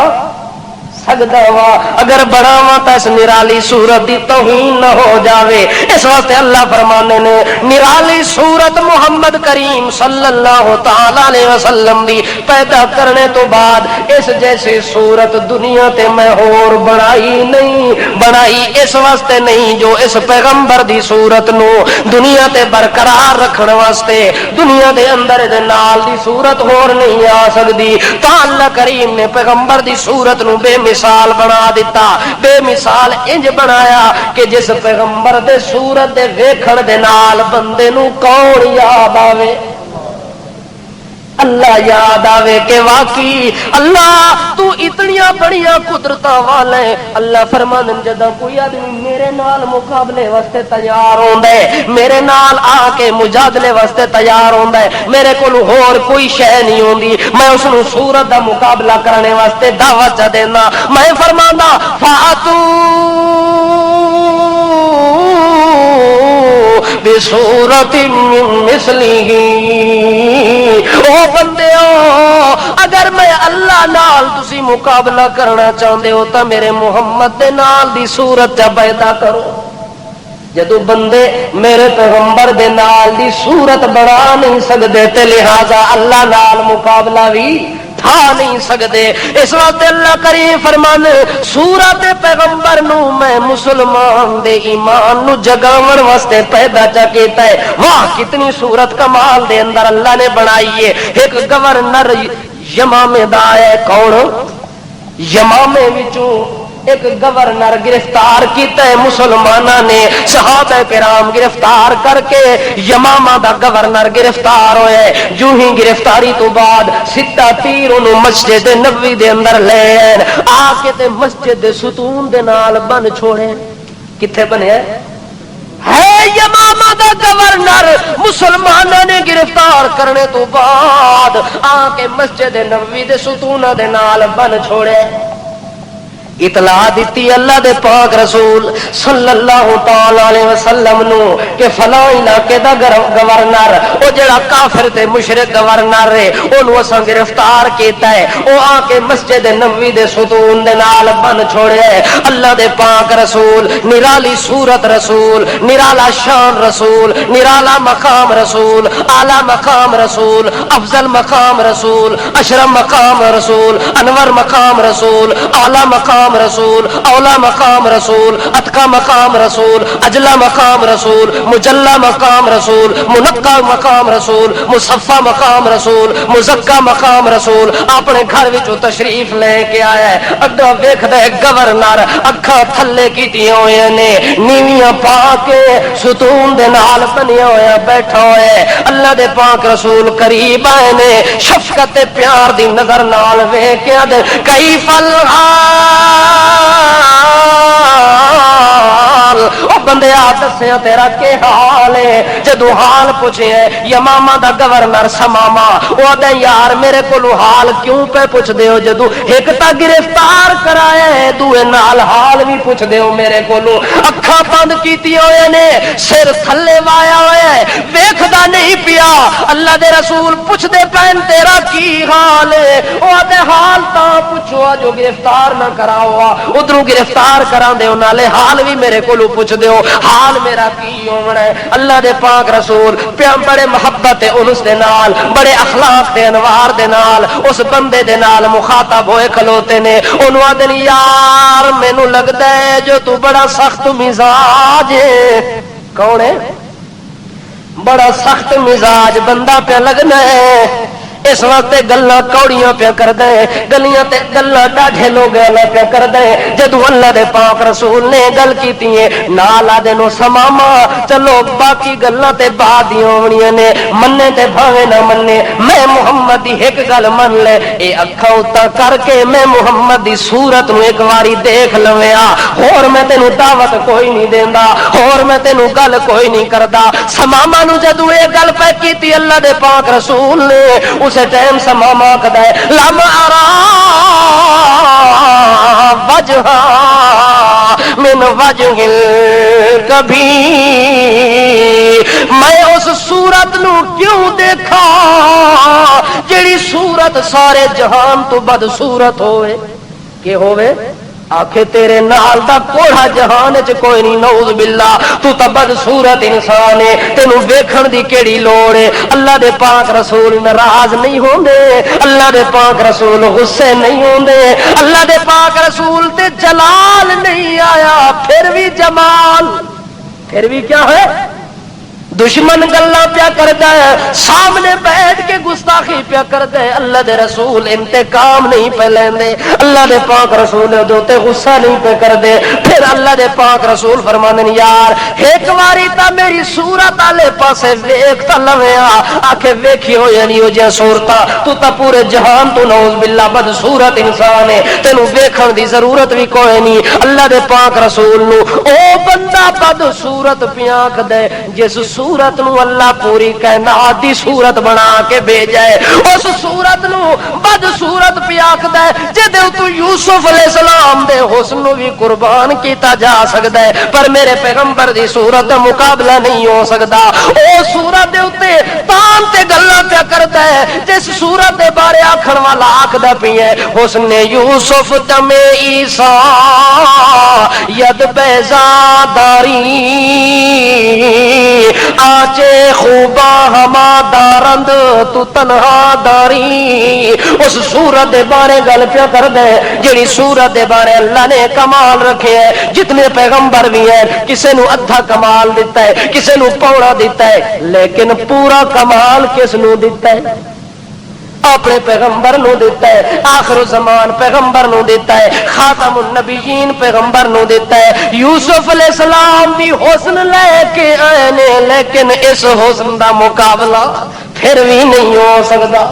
Speaker 1: سکتا وا، اگر بناوا تو اس نرالی صورت دی توہین نہ ہو جاوے، اس واسطے اللہ فرمانے نے نرالی صورت محمد کریم صلی اللہ تعالی علیہ وسلم دی پیدا کرنے تو بعد اس جیسی صورت دنیا تے میں اور بنائی نہیں، بنائی اس واسطے نہیں جو اس پیغمبر دی صورت نو دنیا تے برقرار رکھنے واسطے دنیا دے اندر دے نال دی صورت اور نہیں آ سکتی، تا اللہ کریم نے پیغمبر دی صورت نو بے مثال بنا دیتا، بے مثال انج بنایا کہ جس پیغمبر دے صورت دے ویکھن دے نال بندے نو کون یاد آوے، اللہ یاد آوے کہ واقعی اللہ تو اتنیاں بڑیاں قدرتاں والا ہے۔ اللہ فرمانے جدوں کوئی آدمی میرے نال مقابلے واسطے تیار ہوندا ہے، میرے نال آ کے مجادلے واسطے تیار ہوندا ہے، میرے کول ہور کوئی شے نہیں ہوندی، میں اس نو صورت دا مقابلہ کرنے واسطے دعوت چا دینا، میں فرماندا فاتو بصورت من مثلہ، او بندیو اگر میں اللہ نال تسی مقابلہ کرنا چاہتے ہو تو میرے محمد دے نال دی صورت پیدا کرو، جدو بندے میرے پیغمبر دے نال دی صورت بنا نہیں سکتے تے لہذا اللہ نال مقابلہ بھی تھا نہیں سکتے، اس وقت اللہ کریم فرمان صورت پیغمبر نو میں مسلمان دے ایمان نو جگاون واسطے پیدا چا کیتا ہے، واہ کتنی صورت کمال دے اندر اللہ نے بنائی ہے۔ ایک گورنر یمامے دا ہے، کون یمامے وچوں ایک گورنر گرفتار کیتا ہے مسلمانوں نے، صحابہ کرام گرفتار کر کے یمامہ دا گورنر گرفتار ہوئے، جو ہی گرفتاری تو بعد ستا تیر انہوں مسجد نبوی دے اندر لے آ کے تے مسجد دے ستون دے نال بن چھوڑے، کتھے بنے ہے یمامہ دا گورنر مسلمانوں نے گرفتار کرنے تو بعد آ کے مسجد نبوی دے ستون دے نال بن چھوڑے، اطلاع دیتی اللہ دے پاک رسول صلی اللہ تعالی علیہ وسلم نو کہ فلاں علاقے دا گورنر او جڑا کافر تے مشرک گورنر ہے اونوں اساں گرفتار کیتا ہے، او آ کے مسجد نبوی دے ستون دے نال بن چھوڑیا ہے۔ اللہ دے پاک رسول نرالی صورت رسول، نرالا شان رسول، نرالا مقام رسول، اعلی مقام رسول، افضل مقام رسول، اشرف مقام رسول، انور مقام رسول، اعلی مقام رسول، اولا مقام رسول، اتقا مقام رسول، اجلا مقام رسول، مجلا مقام رسول، منقا مقام رسول، مصفا مقام رسول، مزکا مقام رسول، اپنے گھر وچوں تشریف لے کے آیا ہے، اگا ویکھدا ہے گورنر اکھاں تھلے کیتیاں ہوئے نے، نیویاں پا کے ستون دے نال بنیا ہویا بیٹھا ہویا ہے، اللہ دے پاک رسول قریب آئے نے، شفقت پیار دی نظر نال ویکھیا دے کیف الحال، او بندیا دسیا تیرا کے حال ہے، جدو حال پوچھے یمامہ دا گورنر سماما او دے یار میرے کولو حال کیوں پہ پوچھ دے ہو، جدو ایک تا گرفتار کرایا ہے دوے نال حال بھی پوچھ دے ہو میرے کولو، اکھاں بند کیتی ہوئے نے، سر تھلے وایا ہویا ہے، ویکھدا نہیں پیا، اللہ دے رسول پوچھ دے پین تیرا کی حال ہے، او دے حال تا پوچھو جو گرفتار نہ کرا ہوا ادھروں گرفتار کران دے نالے حال بھی میرے کولو پوچھ دیو حال میرا کی ہونا ہے۔ اللہ دے پاک رسول پیام بڑے محبت انس دے نال بڑے اخلاق دے انوار دے نال اس بندے دے نال مخاطب ہوئے کھلوتے نے، انہوں آدھن یار مینوں لگدا ہے جو تو بڑا سخت مزاج ہے، کون ہے بڑا سخت مزاج بندہ پہ لگنا ہے، اس وقت گلاں کوڑیاں پیا کر دے گلیاں تے گلاں ڈاڈھے لوگ پیا کر دے جدو اللہ دے پاک رسول نے گل کیتی ہے نال آدے نو سماما چلو باقی گلاں تے بعد دی ہونیاں نے مننے تے بھاوے نہ مننے میں محمد دی ایک گل من لے اے اکھاں اتا کر کے میں محمد دی صورت نو ایک واری دیکھ لویا اور میں تینوں دعوت کوئی نہیں دیندا اور میں تینوں گل کوئی نہیں کردا سماما نو جدو اے گل پہ کیتی اللہ دے پاک رسول نے اسے ٹائم سماما کدا ہے لم ارا وجہ من وجہ کبھی میں اس صورت نو کیوں دیکھا جیڑی صورت سارے جہان تو بد صورت ہوئے کہ ہوئے آکھے تیرے نال دا کوڑا جہان چ کوئی نہیں نعوذ باللہ تو تا بد صورت انسان ہے تینوں ویکھن دی کیڑی لوڑ ہے اللہ دے پاک رسول ناراض نہیں ہوندے اللہ دے پاک رسول غصے نہیں ہوندے اللہ دے پاک رسول تے جلال نہیں آیا پھر بھی جمال پھر بھی کیا ہے دشمن گلا پیا کرتا ہے سامنے بیٹھ کے گستاخی پیا کرتا ہے اللہ دے رسول انتقام نہیں پہ لیندے اللہ دے پاک رسول دوتے غصہ نہیں پہ کر دے پھر اللہ دے پاک رسول فرماندے یار ایک واری تا میری صورت والے پاسے ویکھ تا لویا آکھے ویکھی ہو یعنی ہو جے صورتا تو تا پورے جہان تو نعوذ باللہ بد صورت انسان ہے تینوں ویکھن دی ضرورت بھی کوئی نہیں اللہ دے پاک رسول نو او بندہ بد صورت پیاکھ دے جس صورت نو اللہ پوری کائنات دی صورت بنا کے بھیجا ہے اس صورت نو بد صورت پیاکھ دے جدے تو یوسف علیہ السلام دے حسن نو بھی قربان کیتا جا سکدا ہے پر میرے پیغمبر دی صورت دا مقابلہ نہیں ہو سکدا او صورت دے اوتے تان تے گلاں پیا کردا ہے جس صورت دے بارے آکھن والا آکھدا پئی ہے حسن یوسف دم عیسی ید بیزاداری آچے خوبا ہما دارند تو تنہا داری اس سورت دے بارے گل پیا کر دے جڑی سورت دے بارے اللہ نے کمال رکھے ہے جتنے پیغمبر بھی ہیں کسے نو ادھا کمال دیتا ہے کسے نو پونا دیتا ہے لیکن پورا کمال کس نو دیتا ہے اپنے پیغمبر نو دیتا ہے آخر زمان پیغمبر نو دیتا ہے خاتم النبیین پیغمبر نو دیتا ہے یوسف علیہ السلام بھی حسن لے کے آئے نے لیکن اس حسن دا مقابلہ پھر بھی نہیں ہو سکتا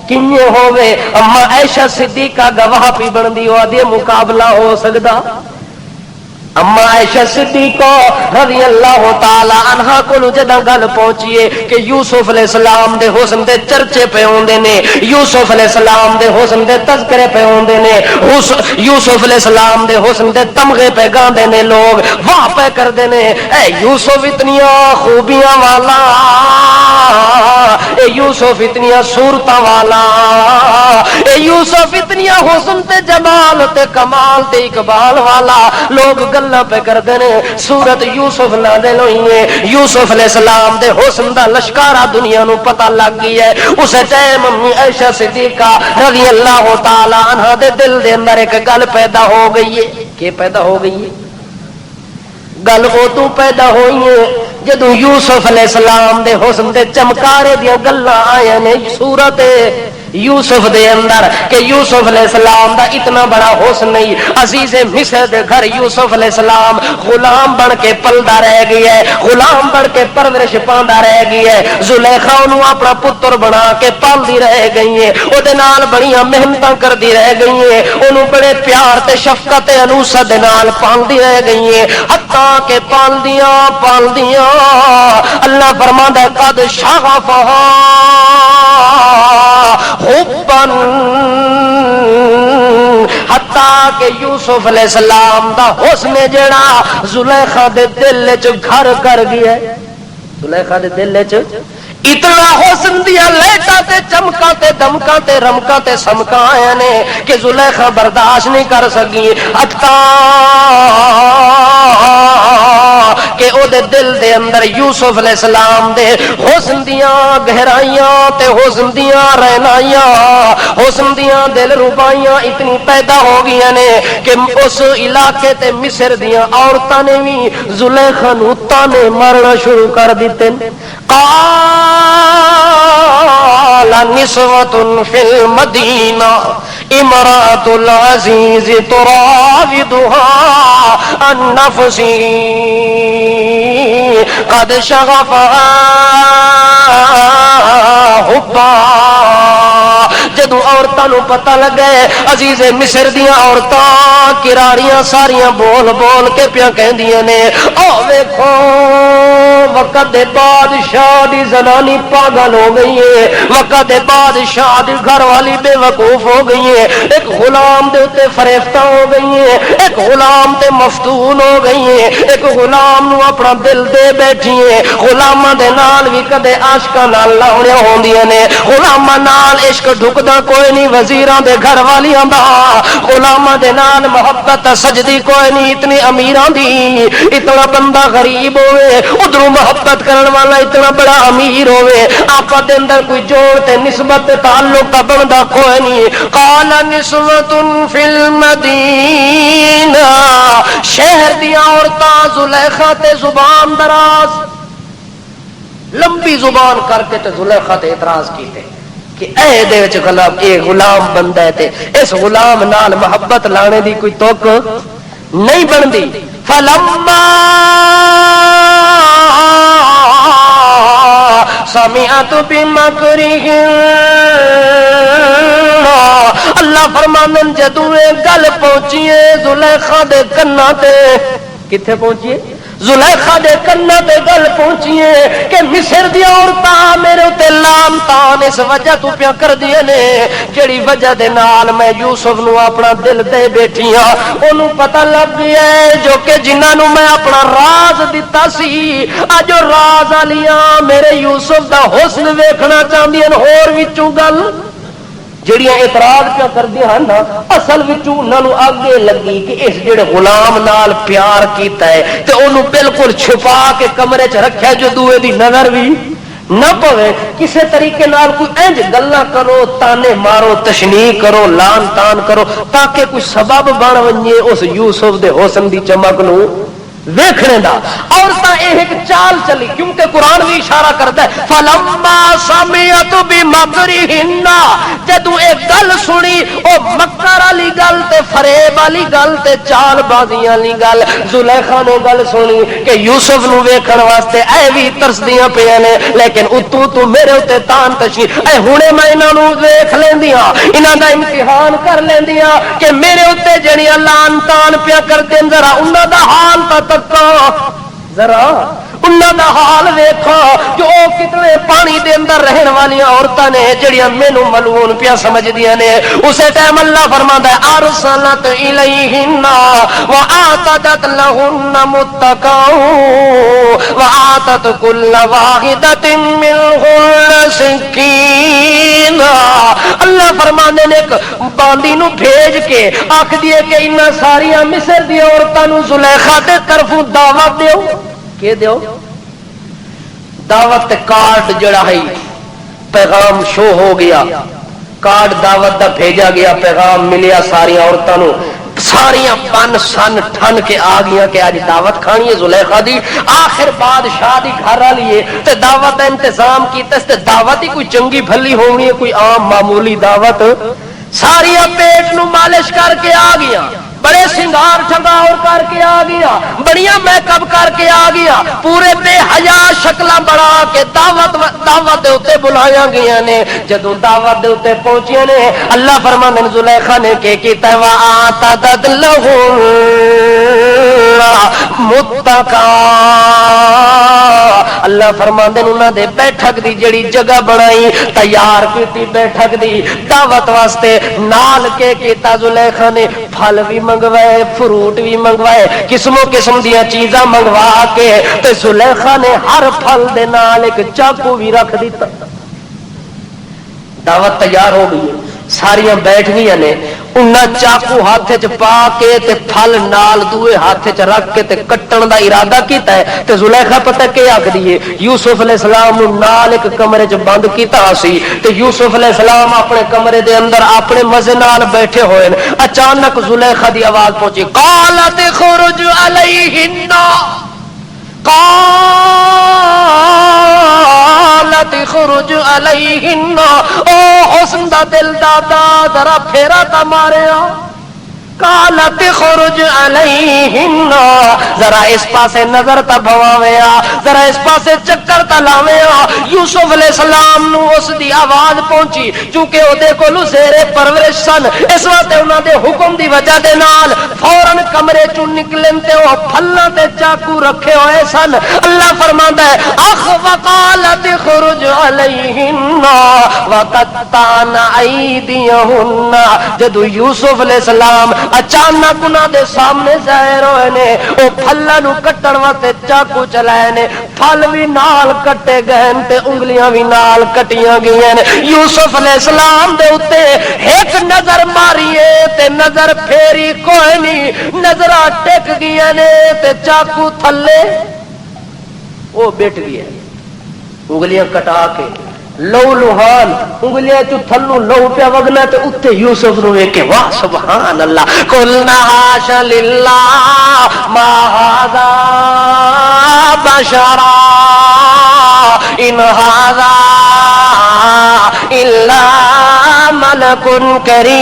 Speaker 1: کنیے ہوئے اما عائشہ صدیقہ گواہ پی بن دی ہو دے مقابلہ ہو سکتا اما عائشہ صدیقہ رضی اللہ تعالی عنہا کو جدہ گل پہنچیے کہ یوسف علیہ السلام دے حسن دے چرچے پہ ہوندے نے یوسف علیہ السلام دے حسن دے تذکرے پہ ہوندے نے یوسف علیہ السلام دے حسن دے تمغے پہ گاندے نے لوگ واہ پہ کر دے نے اے یوسف اتنیاں خوبیاں والا اے یوسف اتنیاں صورتاں والا اے یوسف اتنیاں حسن تے جمال تے کمال تے اقبال والا لوگ گلاں پہ کردے نے سورت یوسف نازل ہوئی ہے یوسف علیہ السلام دے حسن دا لشکارا دنیا نو پتہ لگ گئی ہے اس ٹائم امی عائشہ صدیقہ رضی اللہ تعالی عنہا دے دل دے اندر ایک گل پیدا ہو گئی ہے کہ پیدا ہو گئی ہے گل او تو پیدا ہوئی ہے جدو یوسف علیہ السلام دے حسن دے چمکارے دیا گلاں آئے نے سورت یوسف دے اندر کہ یوسف علیہ السلام دا اتنا بڑا حسن نہیں عزیز مصر دے گھر یوسف علیہ السلام غلام بن کے پلدا رہ گئی ہے غلام بن کے پرورش پاندا رہ گئی ہے زلیخا انہوں اپنا پتر بنا کے پالدی رہ گئی ہے او دے نال بڑیاں محنتاں کردی رہ گئی ہے انہوں بڑے پیار تے شفقت انوسہ دے نال پالدی رہ گئی ہے حتیٰ کہ پالدیاں اللہ فرماندا ہے قد شغفہا حبن حتیٰ کہ یوسف علیہ السلام دا حسن جڑا زلیخا دے دل چ گھر کر گیا ہے زلیخا دے دل چ اتنا حسن دیا لیٹا تے چمکا تے دمکا تے رمکا تے سمکا آیا نے کہ زلیخا برداشت نہیں کر سکی حتیٰ کہ او دے دل دے اندر یوسف علیہ السلام دے حسن دیاں گہرائیاں تے حسن دیاں رہنائیاں حسن دیاں دل ربائیاں اتنی پیدا ہو گیا نے کہ اس علاقے تے مصر دیاں عورتاں نے بھی زلیخا نو تانے مارنا شروع کر دیتے قال قال نسوة في المدينة امرأة العزيز تراودها عن نفسه قد شغفها حبا. جدو عورتوں نو پتہ لگے عزیز مصر دیاں عورتاں کراڑیاں ساریاں بول بول کے پیا کہندیاں نے او ویکھو وقت دے بادشاہ دی زنانی پاگل ہو گئی ہے، وقت دے بادشاہ دی گھر والی بے وقوف ہو گئی ہے، ایک غلام دے اوتے فریفتہ ہو گئی ہے، ایک غلام تے مفتون ہو گئی ہے، ایک غلام نو اپنا دل دے بیٹھی ہے. غلاماں دے نال وی کدے عاشقاں نال لاہوڑیاں ہوندیاں نے، غلاماں نال عشق ڈھکدا کوئی نہیں وزیراں دے گھر والیاں دا، غلاماں دے نال محبت سجدی کوئی نہیں اتنی امیراں دی. اتنا بندہ غریب ہوئے ادھروں محبت کرن والا اتنا بڑا امیر ہوئے آپا دے اندر کوئی جوڑ تے نسبت تے تعلق کا بندہ کوئی نہیں. قال نسوة فی المدینہ شہر دیا عورتاں زلیخا تے زبان دراز لمبی زبان کر کے تے زلیخا تے اعتراض کیتے کہ اے دے وچ غلام بندہ ہے تے اس غلام نال محبت لانے دی کوئی توک نہیں بندی. فلما سمعت بمکرہن اللہ فرماندے جدوں اے گل پہنچی ہے زلیخا دے کنا تے کتھے پہنچی ہے زلیخا دے کنا تے گل پہنچی ہے کہ مصر دی عورتاں میرے تے لام تان اس وجہ تو پیا کر دیے نے جڑی وجہ دے نال میں یوسف نو اپنا دل دے بیٹھی ہاں اونوں پتہ لگ گیا ہے جو کہ جنہاں نو میں اپنا راز دتا سی اج راز والیاں میرے یوسف دا حسن ویکھنا چاہندیاں ہور وچوں گل جڑیاں اعتراض کیا کردی ہیں نا اصل وچوں انہاں نو اگے لگی کہ اس جڑے غلام نال پیار کیتا ہے تے اونوں بالکل چھپا کے کمرے چ رکھیا جو دوے دی نظر بھی نہ پوے کسے طریقے نال کوئی انج گلاں کرو تانے مارو تشنیع کرو لان تان کرو تاکہ کوئی سبب بن ونجے اس یوسف دے حسن دی چمک نو ویکھنے دا. عورتاں ایک چال چلی کیونکہ قرآن بھی اشارہ کرتا ہے فلما سمعت بمکرہن جدوں ایک گل سنی او مکر والی گل تے فریب والی گل تے چال بازیاں والی گل زلیخا نے گل سنی کہ یوسف نو ویکھن واسطے اے بھی ترسدیاں پیاں نے لیکن اتوں تو میرے اوتے تان تشی اے ہنے میں انہاں نو ویکھ لیندیاں انہاں دا امتحان کر لیندیاں کہ میرے اوتے جڑیاں لان تان پیا کردے ذرا انہاں دا حال تا ذرا انہاں دا حال ویکھو جو کتنے پانی دے اندر رہن والی عورتاں نے جڑیاں مینوں ملعون پیا سمجھدیاں نے. اسی ٹائم اللہ فرماندا ہے ارسلت الیہن واعتدت لہن متکا واعطت کل واحدۃ منہن سکینا. اللہ فرماندے نے ایک باندی نو بھیج کے آکھ دیے کہ انہاں ساریاں مصر دی عورتاں نو زلیخا دے طرفوں دعوت دیو کہ دیو دعوت کارڈ جڑا ہے پیغام شو ہو گیا کارڈ دعوت دا بھیجا گیا پیغام ملیا ساری عورتوں نو ساریاں پن سن ٹھن کے آ گیا کہ آج دعوت کھانی ہے زلیخا دی آخر بادشاہ دی گھر والی ہے تے دعوت دا انتظام کیتا تے دعوت ہی کوئی چنگی بھلی ہونی ہے کوئی عام معمولی دعوت ساریاں پیٹ نو مالش کر کے آ گیا بڑے سنگار ٹھنگاور کر کے آ گیا بڑیاں میک اپ کر کے آ گیا پورے بے حیا شکلاں بڑا کے دعوت دے اوتے بلایا گیا نے. جدوں دعوت دے اوتے پہنچیاں نے اللہ فرماندے نے زلیخا نے کہ کیتا وا اعتدت لہم متکا اللہ فرماندے نے انہاں دے بیٹھک دی جڑی جگہ بنائی تیار کیتی بیٹھک دی دعوت واسطے نال کے کیتا زلیخا نے پھل بھی منگوائے فروٹ بھی منگوائے قسموں قسم دیا چیزاں منگوا کے تے زلیخا نے ہر پھل دے نال ایک چاقو بھی رکھ دیتا. دعوت تیار ہو گئی ساریاں بیٹھ گئی نے انہاں چاقو ہاتھ چ پا کے تے پھل نال دوے ہاتھ چ رکھ کے تے کٹن دا ارادہ کیتا ہے تے زلیخا پتہ کہ آکھدی ہے یوسف علیہ السلام نو نال ایک کمرے چ بند کیتا سی تے یوسف علیہ السلام اپنے کمرے دے اندر اپنے مزے نال بیٹھے ہوئے اچانک زلیخا دی آواز پہنچی قالت خرج علیہن قال قالت اخرج علیہن، او حسن دا دل دادا ذرا پھیرا تا ماریا، قالت اخرج علیہن، ذرا اس پاسے نظر تا بھواویا، ذرا اس پاسے چکر تا لاویا۔ یوسف علیہ السلام نو اس دی آواز پہنچی، چونکہ او دے کولو زیر پرورش سن، اس واسطے انہاں دے حکم دی وجہ دے نال فوراً کمرے چوں نکلن تے او پھلاں تے چاقو رکھے ہوئے سن۔ اللہ فرماندا ہے اخ وقالت اخرج علیہن وقطعن ایدیہن، جدو یوسف علیہ السلام اچانک انہاں دے سامنے ظاہر ہوئے نے، او پھلاں نو کٹن واسطے چاقو چلائے نے، پھل بھی نال کٹے گئے تے انگلیاں بھی نال کٹیاں گئیں۔ یوسف علیہ السلام دے اوتے ایک نظر ماریے تے نظر پھیری کوئی نہیں، نظراں ٹک گئیں نے تے چاقو تھلے وہ بیٹھ گیا، انگلیاں کٹا کے لو لوہان انگلیاں چو تھلو لو پیا وگنا تے اتنے یوسف نو ویکھ کے واہ سبحان اللہ، قلنا حاش للہ ما ھذا بشرا ان ھذا الا ملک کریم۔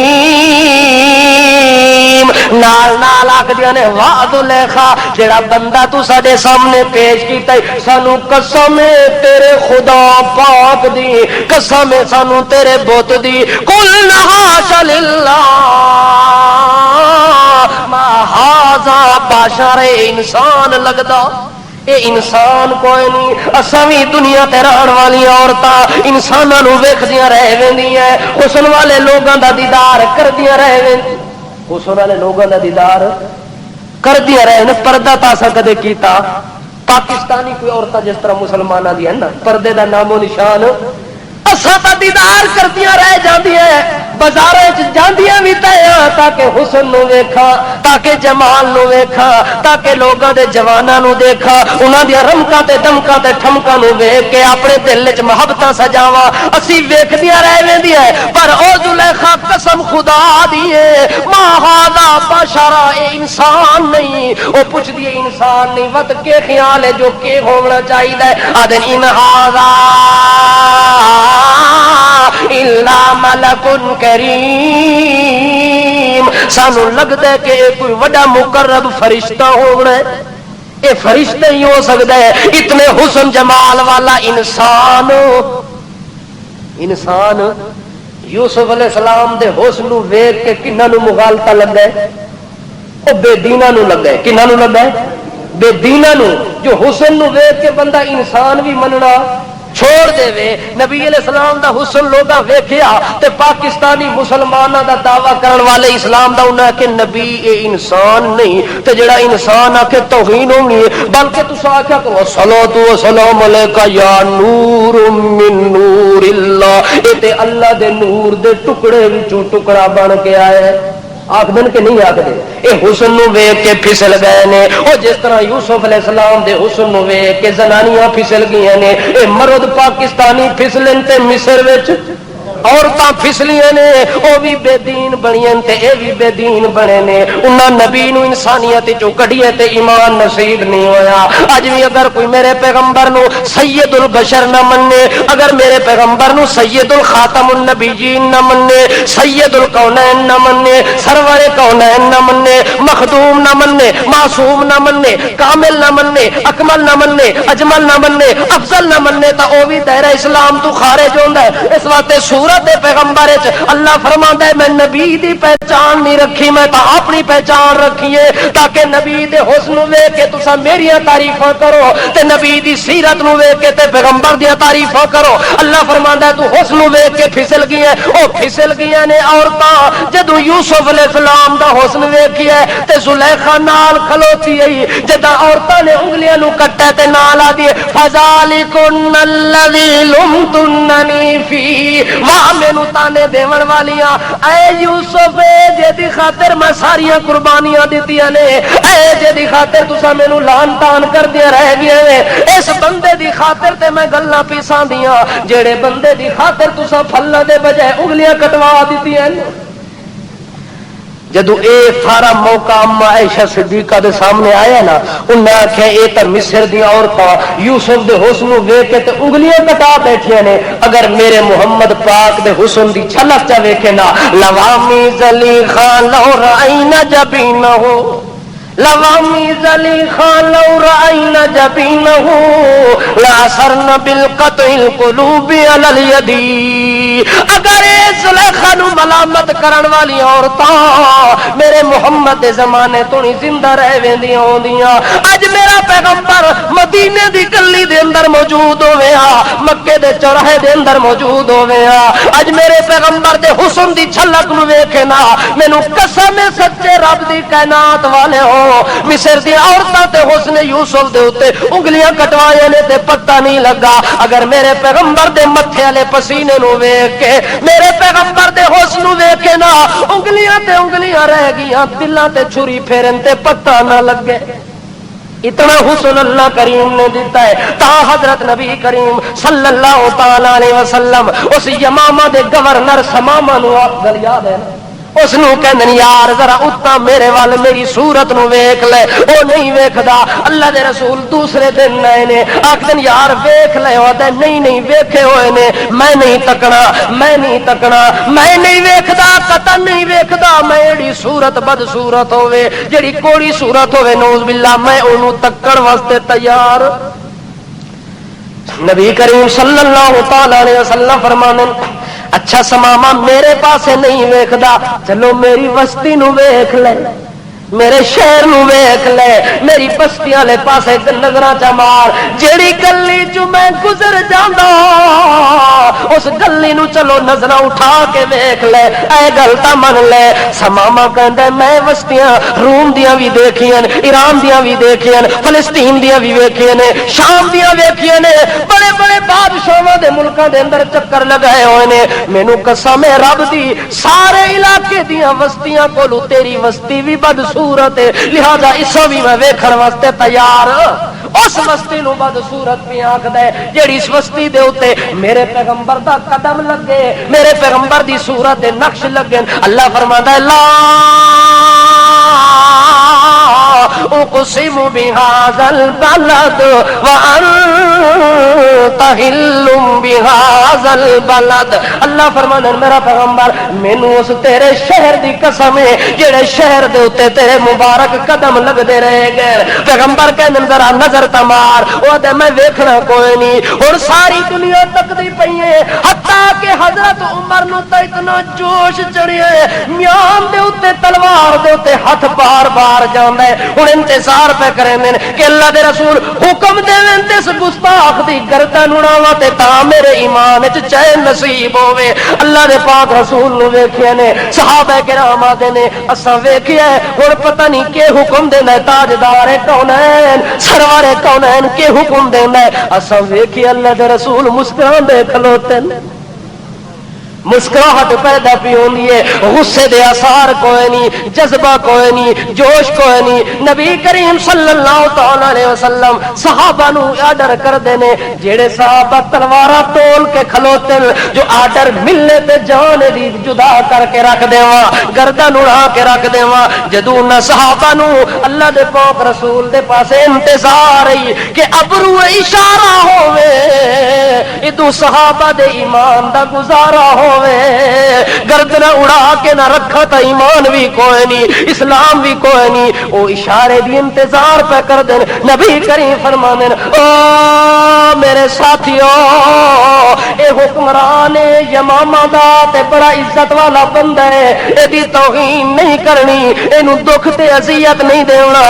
Speaker 1: نال نال آکھدیاں نے واہ زلیخا، جڑا بندہ تو ساڈے سامنے پیش کیتا ہے، سانو قسم تیرے خدا پاک دی، قسم سانو تیرے بت دی، قلنا حاش للہ ما ھذا بشر، انسان لگدا اے انسان کوئی نہیں۔ اساں بھی دنیا تے رہن والی عورتاں انساناں نو ویکھدیاں رہ ویندیاں، حسن والے لوگاں دا دیدار کردیاں رہ ویندیاں، حسن والے لوگاں دا دیدار کردیاں رہن۔ پردہ تا اساں کدے کیتا؟ پاکستانی کوئی عورتاں جس طرح مسلماناں دی ہیں نا، پردے دا نام و نشان اساں دا دیدار کردیاں رہ جاندیاں، بازاراں وچ جاندیاں وی تیاں تاکہ حسن نو ویکھاں، تاکہ جمال نو ویکھاں، تاکہ لوگاں دے جواناں نو دیکھاں، انہاں دی رمکاں تے دمکاں تے ٹھمکاں نو ویکھ کے اپنے دل وچ محبتاں سجاواں۔ اسی ویکھدیاں رہ ویندیاں، پر او زلیخا قسم خدا دی ما ھذا بشرا، اے انسان نہیں۔ او پوچھدی ہے انسان نہیں، ود کے خیال ہے جو کہ ہونا چاہیے، آدن ان ھذا الا ملک کریم، سانو لگتا ہے کہ یہ کوئی وڈا مقرب فرشتہ ہونا ہے، یہ فرشتہ ہی ہو سکتا ہے، اتنے حسن جمال والا انسان۔ انسان یوسف علیہ السلام دے حسن نو ویکھ کے کنہاں نو مغالطہ لگا ہے؟ او بے دیناں نو لگا ہے۔ کنہاں نو لگا ہے؟ بے دیناں نو، جو حسن نو ویکھ کے بندہ انسان بھی مننا چھوڑ دے وے۔ نبی علیہ السلام دا حسن لوگاں ویکھیا تے پاکستانی مسلماناں دا دعویٰ کرن والے اسلام دا انہاں کہ نبی اے انسان نہیں، تے جڑا انسان آکھے توہین ہونی ہے، بلکہ تساں آکھیا کرو الصلوۃ والسلام علیکہ یا نور من نور اللہ، اے تے اللہ دے نور دے ٹکڑے وچوں ٹکڑا بن کے آیا ہے۔ آخدن کہ نہیں آخدے؟ اے حسن نو ویکھ کے پھسل گئے نے، او جس طرح یوسف علیہ السلام دے حسن نو ویکھ کے زنانیاں پھسل گئی نے، اے مرد پاکستانی پھسلن تے مصر وچ عورتاں پھسلیاں نے، او بھی بے دین بنیاں تے اے بھی بے دین بنے نے۔ انہاں نبی نو انسانیت چوں کڈیے تے ایمان نصیب نہیں ہویا۔ اج بھی اگر کوئی میرے پیغمبر نو سید البشر نہ منے، اگر میرے پیغمبر نو سید الخاتم النبیین نہ منے، سید الکونین نہ منے، سرور کونین نہ منے، مخدوم نہ منے، معصوم نہ منے، کامل نہ منے، اکمل نہ منے، اجمل نہ منے، افضل نہ منے، تا او بھی دائرہ اسلام تو خارج ہوندا ہے۔ اس واسطے سورت پیغمبر اللہ فرماندا ہے میں نبی دی پہچان نہیں رکھی، میں تا اپنی پہچان رکھی ہے، تاکہ نبی دے حسن ویکھ کے تساں میریاں تعریفاں کرو تے نبی دی سیرت نو ویکھ کے تے پیغمبر دی تعریفاں کرو۔ اللہ فرماندا ہے تو حسن ویکھ کے پھسل گئی ہے، او پھسل گئی نے عورتاں جدوں یوسف علیہ السلام دا حسن ویکھیا تے زلیخا نال کھلوتی ہے، جدا عورتاں نے انگلیاں نو کٹا تے نال آ دی فذالکن الذی لمتننی فی، واہ مینو تانے دیون والیاں، اے یوسف جے دی خاطر میں ساریاں قربانیاں دتیاں نے، اے جے دی خاطر تساں مینو لان تان کر دیا رہ گئے نے، اس بندے دی خاطر تے میں گلاں پیساں دیاں، جڑے بندے دی خاطر تساں پھلاں دے بجائے انگلیاں کٹوا دتیاں، جدو اے سارا موقع اما عائشہ صدیقہ دے سامنے آیا نا، انہیں آخیا اے تو مصر دی عورتاں یوسف دے حسن ویکھ کے تے انگلیاں کٹا بیٹھیاں نے، اگر میرے محمد پاک دے حسن دی چھلک چا ویکھے نا، لوامی زلیخا لو رأینا جبینہ، لوامی زلیخا لو رأینا جبینہ لأثرن بالقطع القلوب علی الیدی، اگر زلیخا نو ملامت کرن والی عورتاں میرے محمد دے زمانے تو نہیں زندہ رہ ویندیاں ہوندیاں، اج میرا پیغمبر مدینے دی گلی دے اندر موجود ہویا، مکے دے چوراہے دے اندر موجود ہویا، اج میرے پیغمبر دے حسن دی جھلک نو ویکھے نا، مینوں قسم سچے رب دی کائنات والے ہو مصر دی عورتاں تے حسن یوسف دے اوتے انگلیاں کٹوائے نے تے پتہ نہیں لگا، اگر میرے پیغمبر دے متھے والے پسینے نو ویکھ کے میرے پیغمبر دے حسن ویکھے نا، انگلیاں تے انگلیاں رہ گیاں، دلاں تے چھری پھیرن تے پتہ نہ لگے، اتنا حسن اللہ کریم نے دیتا ہے۔ تا حضرت نبی کریم صلی اللہ تعالی علیہ وسلم اس یمامہ دے گورنر سمامہ نو افضل یاد ہے نا، اس نو کہندے یار ذرا اتا میرے وال میری صورت نو ویکھ لے، او نہیں ویکھدا، اللہ دے رسول دوسرے دن آئے نے آکھدن یار ویکھ لے، او تے نہیں ویکھے ہوئے نے، میں نہیں تکنا میں نہیں تکنا میں نہیں ویکھدا، قطع نہیں ویکھدا، میں جڑی صورت بد صورت ہوے جڑی کوڑی صورت ہوے نعوذ باللہ میں اونوں تکن واسطے تیار۔ نبی کریم صلی اللہ تعالی علیہ وسلم فرمانے اچھا سماما میرے پاسے نہیں ویکھدا، چلو میری بستی نو ویکھ لے، میرے شہر نو ویکھ لے، میری بستیاں لے پاسے نظراں چا مار، جیڑی گلی چ میں گزر جاندا اس گلی نو چلو نظراں اٹھا کے ویکھ لے، اے گل تا من لے۔ سماما کہندا میں بستیاں روم دیاں وی دیکھیاں، ایران دیاں وی دیکھیاں، فلسطین دیاں وی ویکھیاں نے، شام دیاں ویکھیاں نے، بڑے بڑے بادشاہاں دے ملکاں دے اندر چکر لگائے ہوئے نے، مینوں قسم ہے رب دی سارے علاقے دیاں وستیاں کولو تیری وستی بھی بد صورت ہے، لہذا اس بھی میں ویکھن واسطے تیار، اس وستی نو بد صورت بھی آکھدا ہے جیڑی اس وستی دے اوتے میرے پیغمبر دا قدم لگے، میرے پیغمبر دی صورت دے نقش لگے۔ اللہ فرماتا ہے لا اقسم بهذا البلد وانت حل بهذا البلد، اللہ فرمانا میرا پیغمبر مینوں اس تیرے شہر دی قسم ہے جڑے شہر دے اوتے تیرے مبارک قدم لگدے رہے گئے۔ پیغمبر کہندے ذرا نظر تمار، او تے میں ویکھنا کوئی نہیں، ہن ساری دنیا تکدی پئی ہے، حتیٰ کہ حضرت عمر نو تے اتنا جوش چڑھیا ہے، میان دے اوتے تلوار دے اوتے ہاتھ بار بار جاندا ہے، ہن انتظار پہ کریں کہ اللہ دے رسول حکم دے تے اس گستاخ دی گردن اڑاواں تے تاں میرے ایمان وچ چین نصیب ہوے۔ اللہ دے پاک رسول نو ویکھیا نے، صحابہ کرام آدے نے اساں ویکھیا ہے، ہن پتہ نہیں کہ حکم دیندا ہے، تاجدار کونین سرور کونین کہ حکم دیندا ہے، اساں ویکھیا اللہ دے رسول مسکراندے کھلوتے نے، مسکراہٹ پیدا پی ہوندی ہے، غصے دے آثار کوئی نہیں، جذبہ کوئی نہیں، جوش کوئی نہیں۔ نبی کریم صلی اللہ تعالی علیہ وسلم صحابہ نو آرڈر کر دینے، جیڑے صحابہ تلواراں تول کے کھلوتے جو آرڈر ملنے تے جان دی جدا کر کے رکھ دیواں، گردن اڑا کے رکھ دیواں، جدوں نہ صحابہ نو اللہ دے پاک رسول دے پاسے انتظار ہے کہ ابرو اشارہ ہوے، ادو صحابہ دے ایمان دا گزارا ہو، گردن اڑا کے نہ رکھا تا ایمان بھی کوئی نہیں، اسلام بھی کوئی نہیں، او اشارے دی انتظار پہ کر دیں۔ نبی کریم فرمانے او میرے ساتھیو اے حکمران یمامہ دا تے بڑا عزت والا بندہ ہے، اے دی توہین نہیں کرنی، اینو دکھ تے اذیت نہیں دینا،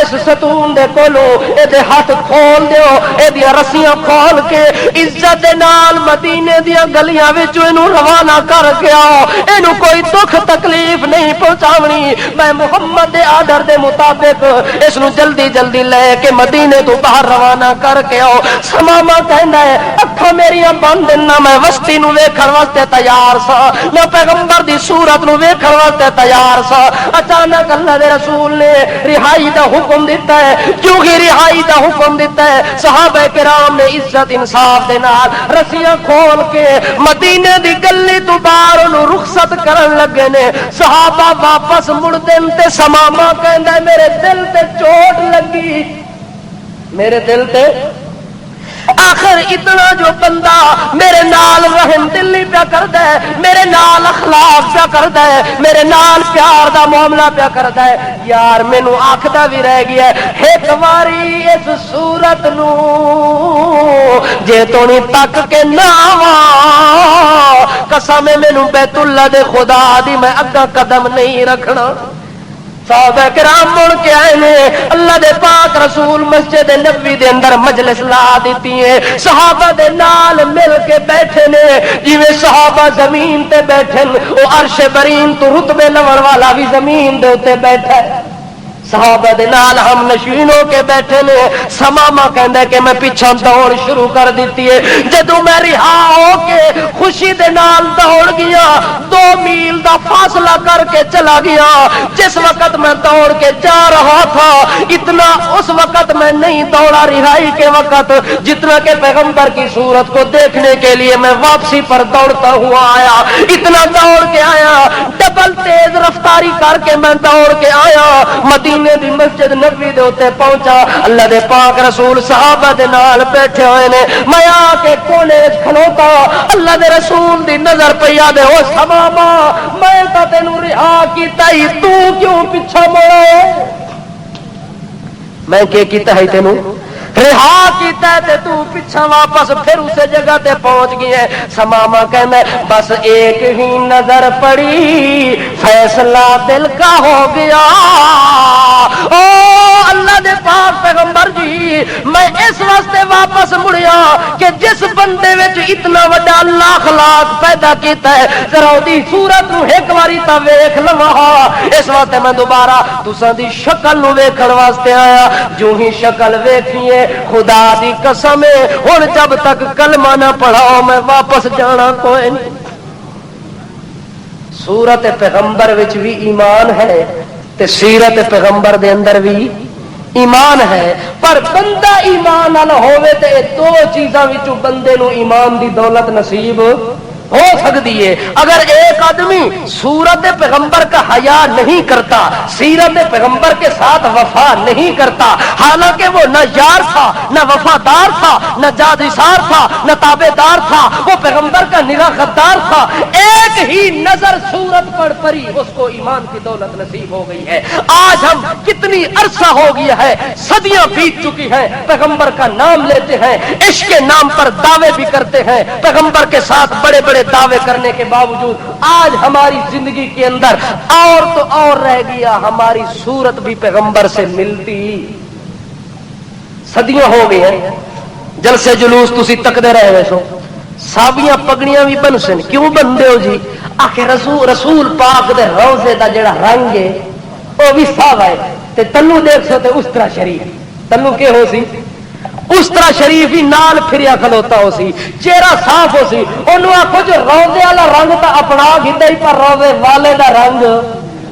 Speaker 1: اس ستون دے کولو اے دے ہاتھ کھول دیو، اے دی رسیاں کھول کے عزت دے نال مدینے دیاں گلیاں وچ اینو روانہ کر کے آؤ، اینو کوئی دکھ تکلیف نہیں پہنچاونی، میں محمد دے آرڈر دے مطابق اس نو جلدی جلدی لے کے مدینے تو باہر روانہ کر کے آؤ۔ سمامہ کہندا ہے اکھاں میریاں بند نہ میں وسطی نو ویکھن واسطے تیار سا نہ پیغمبر دی صورت نو ویکھن واسطے تیار سا اچانک اللہ دے رسول نے رہائی دا حکم دیتا ہے کیونکہ رہائی دا حکم دیتا ہے صحابہ کرام نے عزت انصاف دے نال رسیاں کھول کے مدینے دی گلی تو باہر انہوں رخصت کرن لگے نے صحابہ واپس مڑ دن تے سماما کہندا میرے دل تے چوٹ لگی میرے دل تے آخر اتنا جو بندہ میرے نال رحم دلی پیا کردا ہے میرے نال اخلاق پیا کردا ہے میرے نال پیار دا معاملہ پیا کردا ہے یار مینوں آکھدا بھی رہ گیا ہے ایک واری اس صورت نو جے تو نہیں تک کے نہ آواں قسم مینوں بیت اللہ دے خدا دی میں اگا قدم نہیں رکھنا صحابہ کرام مڑ کے آئے نے اللہ دے پاک رسول مسجد نبوی دے اندر مجلس لا دیتی ہے صحابہ دے نال مل کے بیٹھے نے جویں صحابہ زمین تے بیٹھے او عرش برین تو رتبے لوڑ والا بھی زمین دے اوتے بیٹھا ہے صحابہ دے نال ہم نشین ہو کے بیٹھے نے سماما کہندا کہ میں پیچھے دوڑ شروع کر دیتی ہے جدوں میں رہا ہو کے خوشی دے نال دوڑ گیا 2 میل دا فاصلہ کر کے چلا گیا جس وقت میں دوڑ کے جا رہا تھا اتنا اس وقت میں نہیں دوڑا رہائی کے وقت جتنا کہ پیغمبر کی صورت کو دیکھنے کے لیے میں واپسی پر دوڑتا ہوا آیا اتنا دوڑ کے آیا ڈبل تیز رفتاری کر کے میں دوڑ کے آیا مدینے دی مسجد نبوی دے اوتے پہنچا اللہ دے پاک رسول صحابہ دے نال بیٹھے ہوئے نے میں آ کے کونے وچ کھلوتا اللہ دے رسول دی نظر پئی آ دے او سماما میں تا تینوں رہا کیتا ہی تو کیوں پیچھے مڑے میں کیتا ہے تینوں رہا کیتا ہے تے تو پیچھے واپس پھر اسے جگہ تے پہنچ گئی ہے سماما کہنا بس ایک ہی نظر پڑی فیصلہ دل کا ہو گیا او اللہ دے پاک پیغمبر جی میں اس واسطے واپس مڑیا کہ جس بندے وچ اتنا بڑا اللہ اخلاق پیدا کیتا ہے ذرا دی صورت نو ایک واری تا ویکھ لواں اس واسطے میں دوبارہ تساں دی شکل نو ویکھن واسطے آیا جو ہی شکل ویکھیے خدا دی قسم ہن جب تک کلمہ نہ پڑھاؤ میں واپس جانا کوئی نہیں سورت پیغمبر وچ بھی ایمان ہے تے سیرت پیغمبر دے اندر بھی ایمان ہے پر بندہ ایمان نال ہوے تے 2 چیزاں وچوں بندے نو ایمان دی دولت نصیب ہو سکتی ہے اگر ایک آدمی سورت پیغمبر کا حیا نہیں کرتا سیرت پیغمبر کے ساتھ وفا نہیں کرتا حالانکہ وہ نہ یار تھا نہ وفادار تھا نہ جادثار تھا نہ تابع دار تھا وہ پیغمبر کا نرا غدار تھا ایک ہی نظر سورت پر پڑی اس کو ایمان کی دولت نصیب ہو گئی ہے آج ہم کتنی عرصہ ہو گیا ہے صدیاں بیت چکی ہیں پیغمبر کا نام لیتے ہیں عشق کے نام پر دعوے بھی کرتے ہیں پیغمبر کے ساتھ بڑے بڑے دعوے کرنے کے باوجود آج ہماری زندگی کے اندر اور تو اور رہ گیا ہماری صورت بھی پیغمبر سے ملتی صدیاں ہو گئی ہیں جلسے جلوس تسی تکدے رہے سو سابیاں پگڑیاں بھی بن سن کیوں بندے ہو جی آخر رسول پاک دے روزے دا جڑا رنگ ہے وہ بھی صاف ہے تے تنو دیکھ سو تے اس طرح شریف تنو کے ہو سی اس طرح شریف ہی نال پھریا کھلوتا ہو سی چہرہ صاف ہو سی انہوں آخو جو روزے والا رنگ تو اپنا گھر ہی پر روزے والے دا رنگ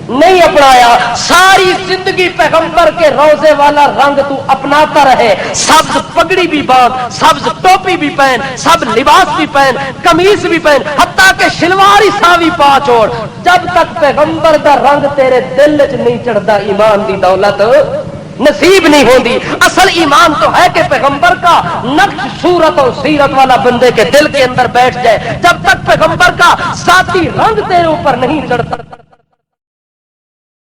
Speaker 1: نہیں اپنایا ساری زندگی پیغمبر کے روزے والا رنگ تو اپناتا رہے سبز پگڑی بھی باندھ سبز ٹوپی بھی پہن سب لباس بھی پہن قمیص بھی پہن حتیٰ کہ شلواری ساوی پا چھوڑ جب تک پیغمبر دا رنگ تیرے دل وچ نہیں چڑھتا ایمان دی دولت نصیب نہیں ہوندی اصل ایمان تو ہے کہ پیغمبر کا نقش صورت اور سیرت والا بندے کے دل کے اندر بیٹھ جائے جب تک پیغمبر کا ذاتی رنگ تیرے اوپر نہیں چڑھتا